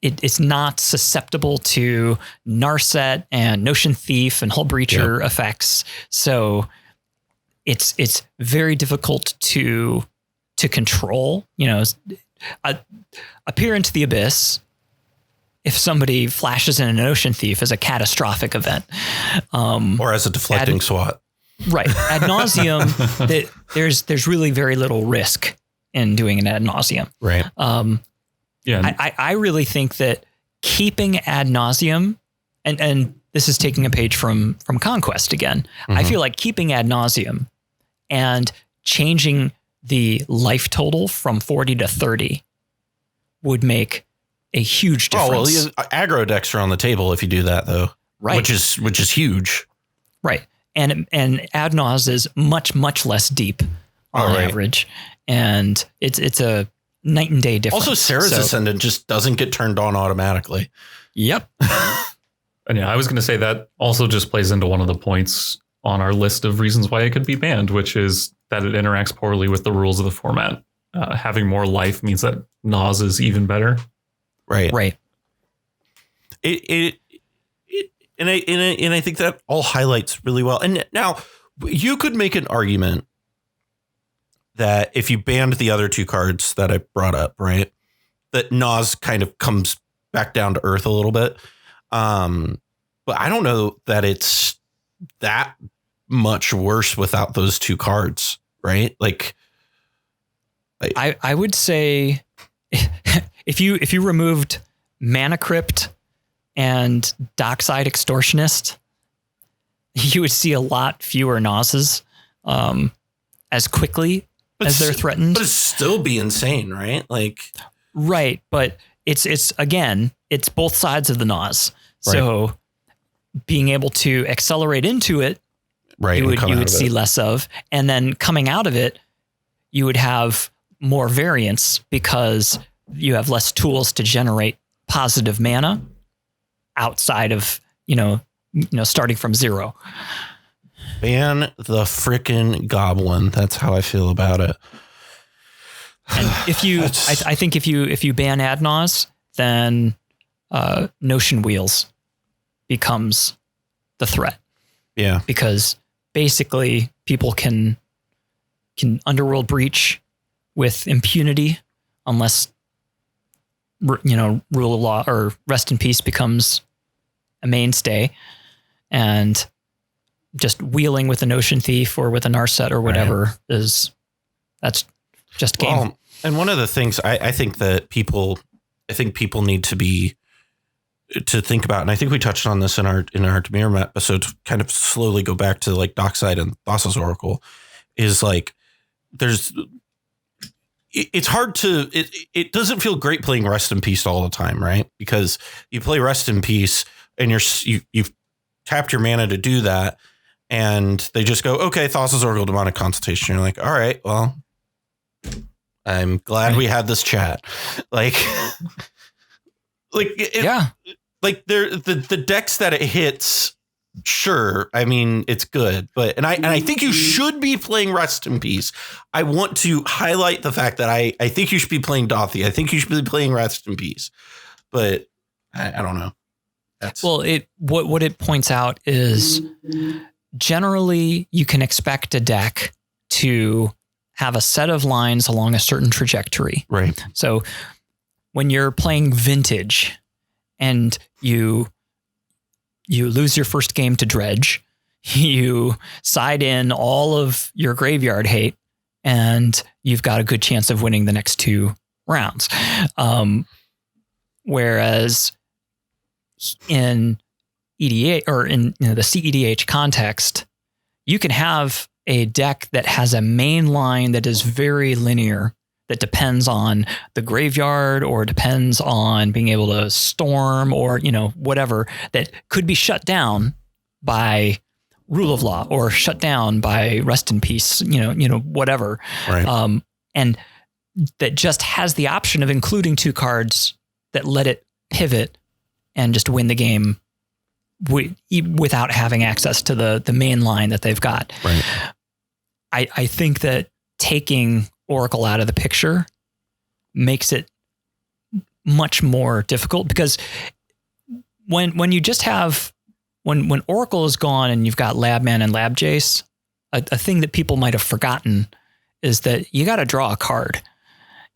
it's not susceptible to Narset and Notion Thief and Hull Breacher effects. So it's very difficult to control. Appear into the Abyss, if somebody flashes in an Ocean Thief, as a catastrophic event. Or as a deflecting SWAT. Right. Ad Nauseam, there's really very little risk in doing an Ad Nauseam. Right. I really think that keeping Ad Nauseam, and this is taking a page from Conquest again, I feel like keeping Ad Nauseam and changing the life total from 40 to 30 would make a huge difference. Oh, well, aggro decks are on the table if you do that, though. Right. Which is huge. Right. And Ad Naus is much, much less deep on average. And it's a night and day difference. Also, Sarah's Ascendant just doesn't get turned on automatically. Yep. And yeah, I was going to say that also just plays into one of the points on our list of reasons why it could be banned, which is that it interacts poorly with the rules of the format. Having more life means that Naus is even better. Right. Right. And I think that all highlights really well. And now you could make an argument that if you banned the other two cards that I brought up, right, that Naus kind of comes back down to earth a little bit. But I don't know that it's that much worse without those two cards, right? Like, I would say if you removed Mana Crypt and Dockside Extortionist, you would see a lot fewer Nauses as quickly as they're threatened. But it'd still be insane, right? Like, right, but it's both sides of the Naus. Right. So being able to accelerate into it, right, you would see less of, and then coming out of it, you would have more variance because you have less tools to generate positive mana outside of, starting from zero. Ban the frickin' goblin. That's how I feel about it. And I think if you ban Ad Naus, then Notion Wheels becomes the threat. Yeah. Because basically people can underworld breach with impunity unless rule of law or rest in peace becomes a mainstay, and just wheeling with an Ocean Thief or with a Narset or whatever that's just game. Well, and one of the things I think people need to think about, and I think we touched on this in our Demir episode, to kind of slowly go back to like Dockside and Thassa's Oracle, is like it's hard to, it doesn't feel great playing Rest in Peace all the time, right? Because you play Rest in Peace and you've tapped your mana to do that, and they just go, okay, Thassa's Oracle, Demonic Consultation. You're like, all right, well, I'm glad we had this chat. Like, like the decks that it hits, sure, I mean, it's good, but I think you should be playing Rest in Peace. I want to highlight the fact that I think you should be playing Dothi. I think you should be playing Rest in Peace, but I don't know. What it points out is generally you can expect a deck to have a set of lines along a certain trajectory. Right. So when you're playing Vintage and you lose your first game to Dredge, you side in all of your graveyard hate, and you've got a good chance of winning the next two rounds. Whereas in EDH or in the cEDH context, you can have a deck that has a main line that is very linear, that depends on the graveyard or depends on being able to storm or, whatever, that could be shut down by rule of law or shut down by Rest in Peace, whatever. Right. And that just has the option of including two cards that let it pivot and just win the game without having access to the main line that they've got. Right. I think that taking Oracle out of the picture makes it much more difficult, because when you just have when Oracle is gone and you've got Labman and Lab Jace, a thing that people might have forgotten is that you got to draw a card,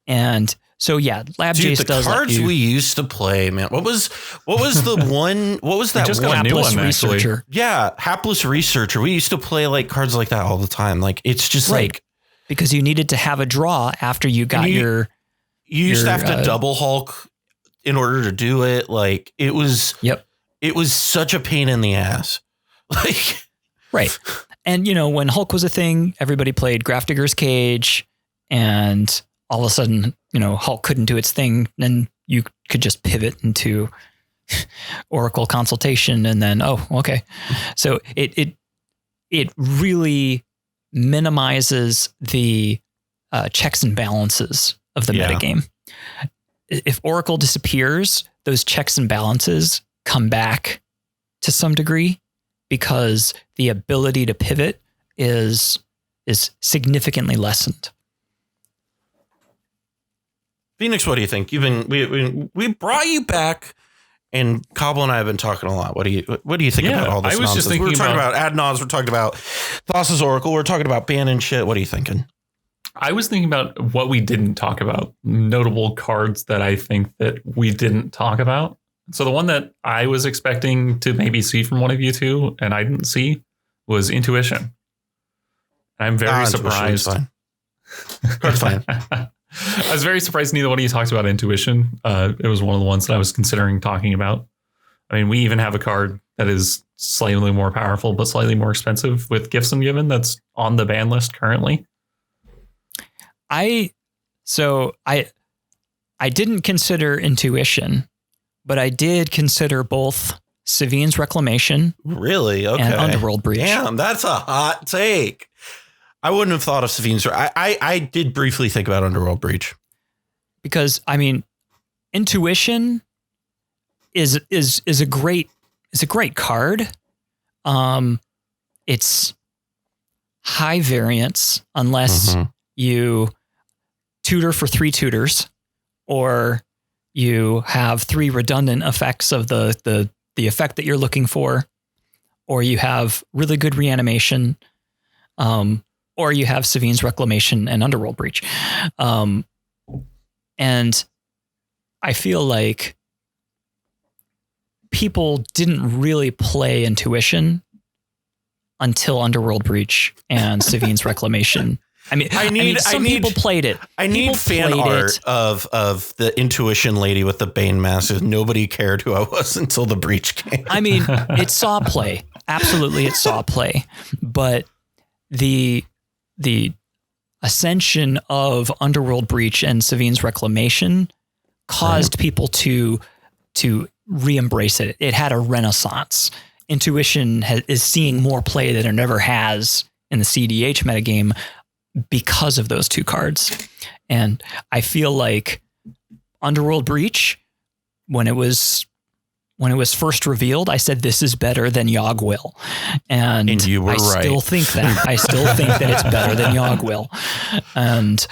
and So yeah, Lab Jace the does cards we used to play, man. What was the one? What was that? Just got a new one, Researcher. Actually. Yeah, Hapless Researcher. We used to play like cards like that all the time. Like it's just like because you needed to have a draw after you got you used to have to double Hulk in order to do it. Like it was. Yep. It was such a pain in the ass. Like right. And when Hulk was a thing, everybody played Grafdigger's Cage, and all of a sudden, Hulk couldn't do its thing, and you could just pivot into Oracle Consultation, and then okay. So it really minimizes the checks and balances of the metagame. If Oracle disappears, those checks and balances come back to some degree because the ability to pivot is significantly lessened. Phoenix, what do you think? We brought you back, and Cobble and I have been talking a lot. What do you think about all this nonsense? We were talking about Ad Nauseam, we're talking about Thassa's Oracle, we're talking about banning shit. What are you thinking? I was thinking about what we didn't talk about, notable cards that I think that we didn't talk about. So the one that I was expecting to maybe see from one of you two, and I didn't see, was Intuition. I'm very surprised. Card's fine. I was very surprised neither one of you talked about Intuition. It was one of the ones that I was considering talking about. I mean, we even have a card that is slightly more powerful, but slightly more expensive with Gifts Ungiven that's on the ban list currently. I didn't consider Intuition, but I did consider both Savine's Reclamation. Really? Okay. And Underworld Breach. Damn, that's a hot take. I wouldn't have thought of Savine's. I did briefly think about Underworld Breach. Because, I mean, Intuition is a great card. It's high variance unless you tutor for 3 tutors, or you have 3 redundant effects of the effect that you're looking for, or you have really good reanimation, or you have Savine's Reclamation and Underworld Breach. And I feel like people didn't really play Intuition until Underworld Breach and Savine's Reclamation. Some people played it. I need fan art of the Intuition lady with the Bane mask. Nobody cared who I was until the Breach came. I mean, it saw play. Absolutely, it saw play. But the ascension of Underworld Breach and Savine's Reclamation caused people to re-embrace it. It had a renaissance. Intuition is seeing more play than it ever has in the cEDH metagame because of those 2 cards. And I feel like Underworld Breach, when it was first revealed, I said, this is better than Yogg Will. And you were right. Still think that. I still think that it's better than Yogg Will. And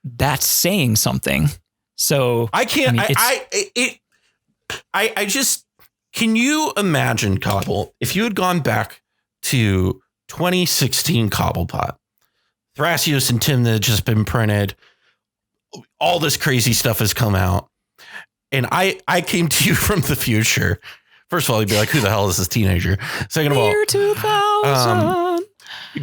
that's saying something. So I can't, I just, can you imagine, Cobble, if you had gone back to 2016 Cobblepott, Thrasios and Tim that had just been printed, all this crazy stuff has come out, and I came to you from the future. First of all, you'd be like, who the hell is this teenager? Second of all, year 2000.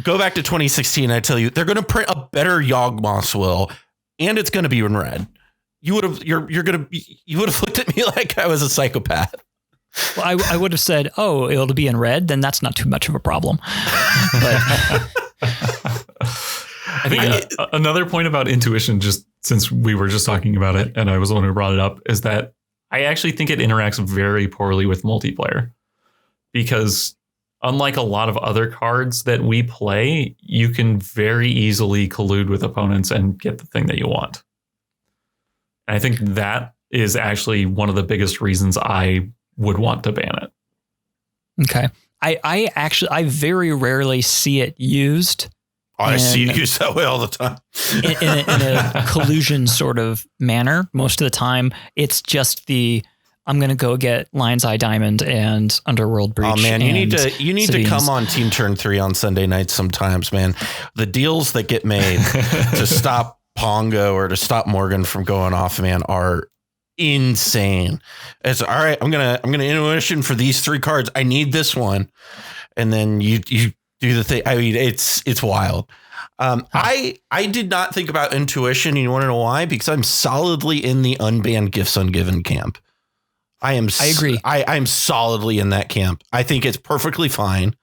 Go back to 2016. I tell you, they're going to print a better Yawgmoth's Will, and it's going to be in red. You would have looked at me like I was a psychopath. Well, I would have said, oh, it'll be in red. Then that's not too much of a problem. But I think another point about Intuition, just since we were just talking about it and I was the one who brought it up, is that I actually think it interacts very poorly with multiplayer, because unlike a lot of other cards that we play, you can very easily collude with opponents and get the thing that you want. And I think that is actually one of the biggest reasons I would want to ban it. Okay. I very rarely see it used. I see it used that way all the time. in a collusion sort of manner. Most of the time, it's just I'm going to go get Lion's Eye Diamond and Underworld Breach. Oh man, you need to come on Team Turn 3 on Sunday nights sometimes, man. The deals that get made to stop Pongo or to stop Morgan from going off, man, are insane. It's all right. I'm gonna intuition for these 3 cards. I need this one, and then you do the thing. I mean, it's wild. I did not think about intuition. You want to know why? Because I'm solidly in the unbanned gifts ungiven camp. I agree. I'm solidly in that camp. I think it's perfectly fine.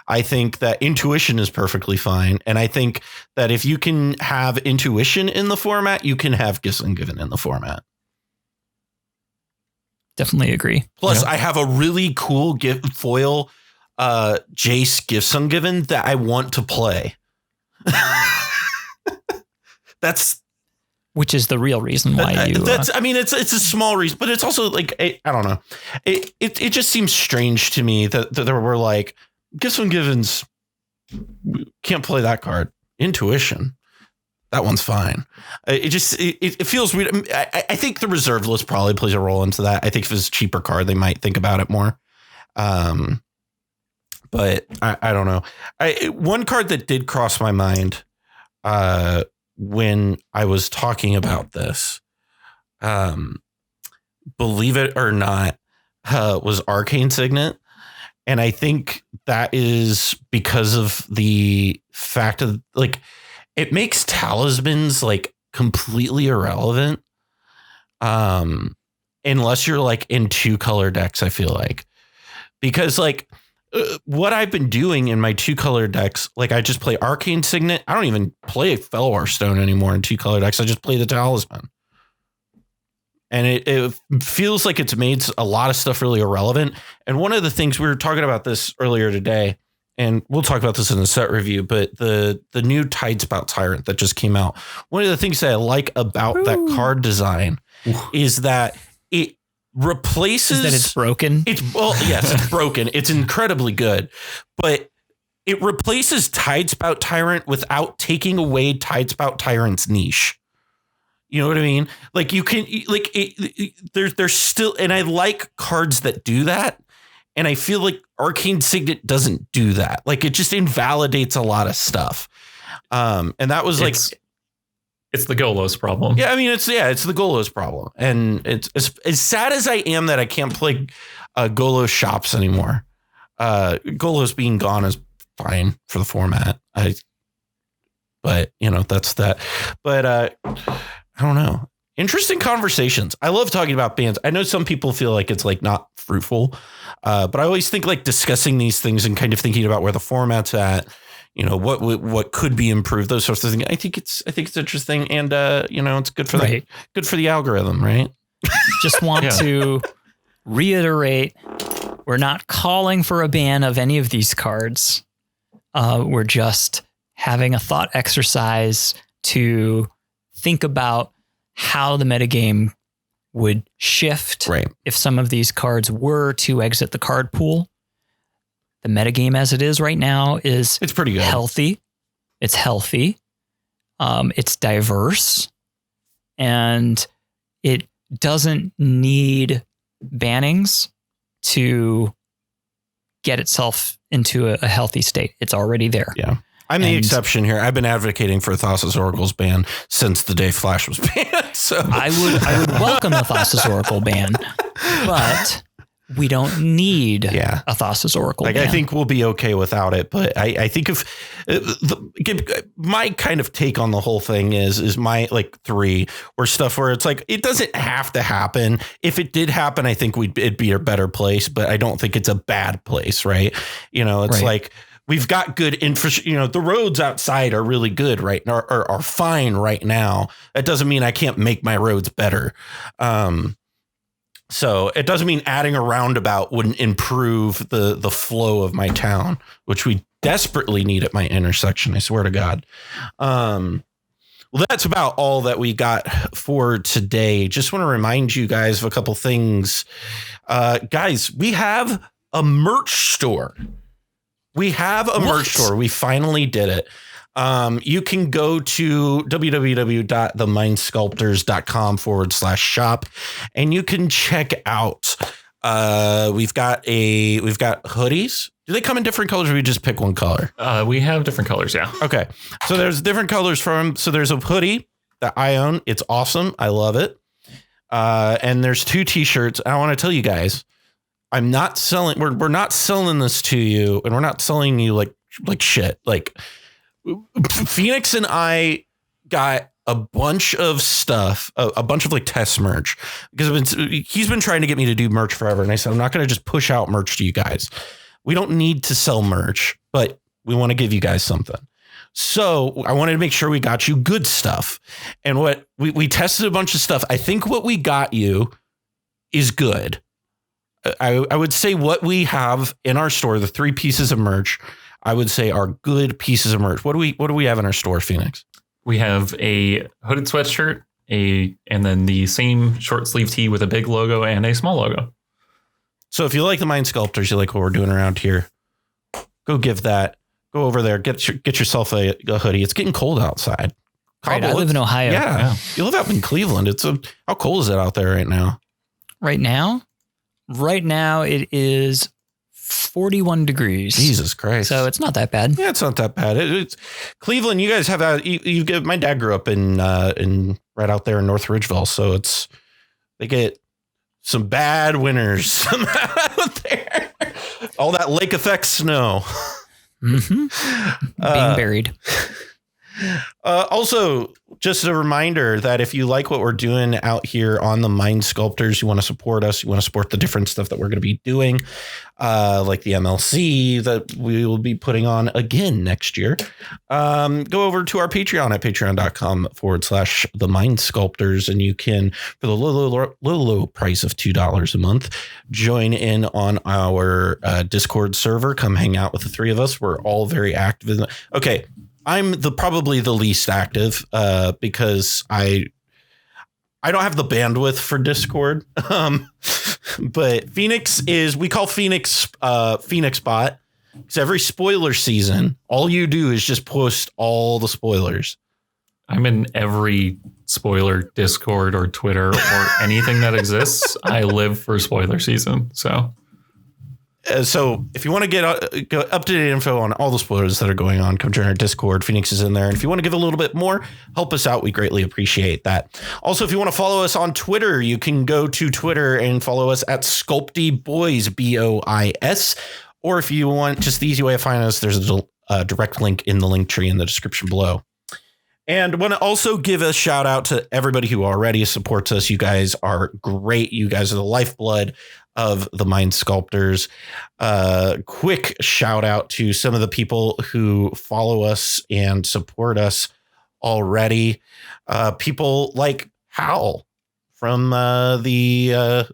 I think that intuition is perfectly fine. And I think that if you can have intuition in the format, you can have gifts ungiven in the format. Definitely agree. Plus, I have a really cool gift foil Jace gifts ungiven that I want to play. Which is the real reason why you. I mean, it's a small reason, but it's also like I don't know. It just seems strange to me that there were like gifts ungivens can't play that card. Intuition, that one's fine. It feels weird. I think the reserve list probably plays a role into that. I think if it's a cheaper card, they might think about it more. But I don't know. One card that did cross my mind when I was talking about this, believe it or not, was Arcane Signet. And I think that is because of the fact of like, it makes talismans like completely irrelevant. Unless you're like in 2-color decks, I feel like, because like what I've been doing in my 2-color decks, like I just play Arcane Signet. I don't even play Felwar Stone anymore in 2-color decks. I just play the talisman. And it feels like it's made a lot of stuff really irrelevant. And one of the things we were talking about this earlier today, and we'll talk about this in the set review, but the new Tidespout Tyrant that just came out. One of the things that I like about that card design is that it replaces that it's broken. Yes, it's broken. It's incredibly good, but it replaces Tidespout Tyrant without taking away Tidespout Tyrant's niche. You know what I mean? Like you can like there's still, and I like cards that do that. And I feel like Arcane Signet doesn't do that. Like it just invalidates a lot of stuff. And that was it's the Golos problem. Yeah, I mean, it's the Golos problem. And it's as sad as I am that I can't play Golos shops anymore. Golos being gone is fine for the format. But you know, that's that. But I don't know. Interesting conversations. I love talking about bands. I know some people feel like it's like not fruitful, but I always think like discussing these things and kind of thinking about where the format's at, you know, what could be improved, those sorts of things. I think it's interesting, and you know, it's good for the algorithm, right? Just want to reiterate, we're not calling for a ban of any of these cards. We're just having a thought exercise to think about how the metagame would shift if some of these cards were to exit the card pool. The metagame as it is right now it's pretty good. Healthy. It's healthy. It's diverse, and it doesn't need bannings to get itself into a healthy state. It's already there. Yeah. I'm the exception here. I've been advocating for Thassa's Oracle's ban since the day Flash was banned. So I would welcome the Thassa's Oracle ban, but we don't need a Thassa's Oracle ban. I think we'll be okay without it. But I think if my kind of take on the whole thing is my like 3 or stuff where it's like, it doesn't have to happen. If it did happen, I think it'd be a better place, but I don't think it's a bad place. Right. You know, it's like, we've got good infrastructure. You know, the roads outside are really good right now, are fine right now. That doesn't mean I can't make my roads better. So it doesn't mean adding a roundabout wouldn't improve the flow of my town, which we desperately need at my intersection. I swear to God. Well, that's about all that we got for today. Just want to remind you guys of a couple things. Guys, we have a merch store. We finally did it. You can go to www.themindsculptors.com/shop and you can check out. We've got hoodies. Do they come in different colors or we just pick one color? We have different colors. Yeah. Okay. So there's different colors so there's a hoodie that I own. It's awesome. I love it. And there's 2 t-shirts. I want to tell you guys, I'm not selling. We're not selling this to you, and we're not selling you like shit. Like Fenix and I got a bunch of stuff, a bunch of like test merch, because he's been trying to get me to do merch forever. And I said, I'm not going to just push out merch to you guys. We don't need to sell merch, but we want to give you guys something. So I wanted to make sure we got you good stuff. And what we tested a bunch of stuff. I think what we got you is good. I would say what we have in our store, the 3 pieces of merch, I would say are good pieces of merch. What do we have in our store, Fenix? We have a hooded sweatshirt, and then the same short sleeve tee with a big logo and a small logo. So if you like the Mind Sculptors, you like what we're doing around here, go over there, get yourself a hoodie. It's getting cold outside. Right, I live in Ohio. Yeah. You live out in Cleveland. How cold is it out there right now? Right now it is 41 degrees. Jesus Christ. So it's not that bad. Yeah, it's not that bad. It's Cleveland. You guys have my dad grew up in right out there in North Ridgeville. So they get some bad winters out there. All that lake effect snow. Mm-hmm. Being buried. Also, just a reminder that if you like what we're doing out here on the Mind Sculptors, you want to support us, you want to support the different stuff that we're going to be doing, like the MLC that we will be putting on again next year. Go over to our Patreon at patreon.com/the Mind Sculptors, and you can, for the low price of $2 a month, join in on our Discord server. Come hang out with the 3 of us. We're all very active. Okay. I'm probably the least active because I don't have the bandwidth for Discord. But we call Fenix Phoenix Bot, because every spoiler season, all you do is just post all the spoilers. I'm in every spoiler Discord or Twitter or anything that exists. I live for spoiler season. So if you want to get up-to-date info on all the spoilers that are going on, come join our Discord. Phoenix is in there. And if you want to give a little bit more, help us out. We greatly appreciate that. Also, if you want to follow us on Twitter, you can go to Twitter and follow us at SculptyBoys, BOIS. Or if you want just the easy way to find us, there's a direct link in the link tree in the description below. And want to also give a shout out to everybody who already supports us. You guys are great. You guys are the lifeblood of the Mind Sculptors. Quick shout out to some of the people who follow us and support us already. People like Hal from the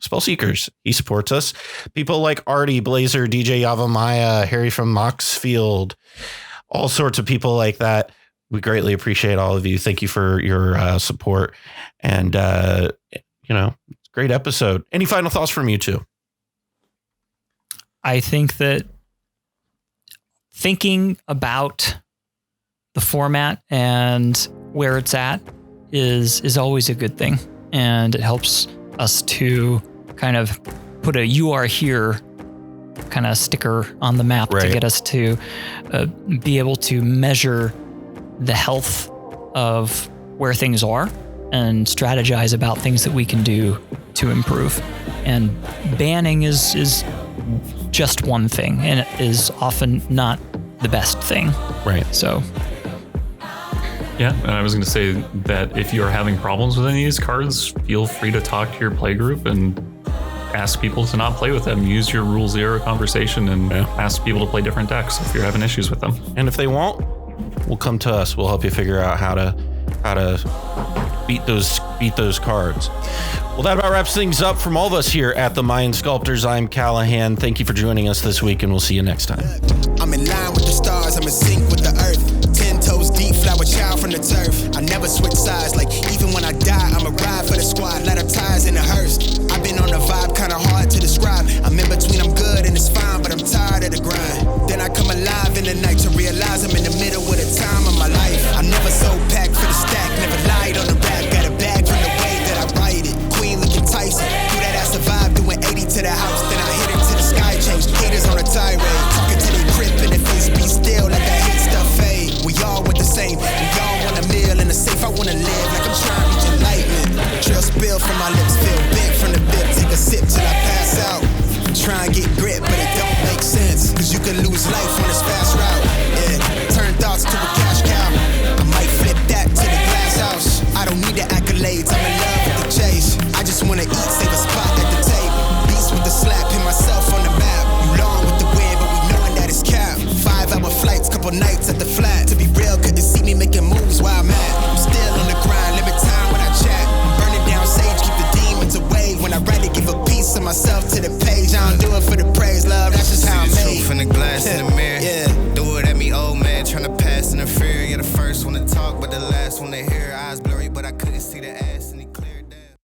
Spellseekers. He supports us. People like Artie, Blazer, DJ Yavamaya, Harry from Moxfield, all sorts of people like that. We greatly appreciate all of you. Thank you for your support. And, great episode. Any final thoughts from you two? I think that thinking about the format and where it's at is always a good thing. And it helps us to kind of put a "you are here" kind of sticker on the map to get us to be able to measure the health of where things are and strategize about things that we can do to improve. And banning is just one thing, and it is often not the best thing. Right. So. Yeah, and I was going to say that if you're having problems with any of these cards, feel free to talk to your play group and ask people to not play with them. Use your Rule Zero conversation and ask people to play different decks if you're having issues with them. And if they won't, we'll come to us. We'll help you figure out how to beat those cards. Well, that about wraps things up from all of us here at the Mind Sculptors. I'm Callahan. Thank you for joining us this week, and we'll see you next time. I'm in line with the stars. I'm in sync with the earth. 10 toes deep, flower child from the turf. I never switch sides. Like even when I die, I'm a ride for the squad. Let her ties in the hearse. I've been on a vibe, kind of hard to describe. I'm in between, I'm good and it's fine, but I'm tired of the grind. Then I come alive in the night to realize I'm in the middle of the time of my life. I never sold pack for the stack, never lied on the rap. Got a bag from the way that I write it. Queen looking Tyson, do that ass survive, doing 80 to the house. Then I hit it to the sky change. Haters on a tirade, talking to the Crypt in the face, be still, let that hate stuff fade. We all want the same, we all want a meal in the safe. I wanna live spill from my lips, feel big from the bib. Take a sip till I pass out. Try and get grit, but it don't make sense. Cause you can lose life on this fast route. Yeah, turn thoughts to a cash cow. I might flip that to the glass house. I don't need the accolades, I'm in love with the chase. I just wanna eat,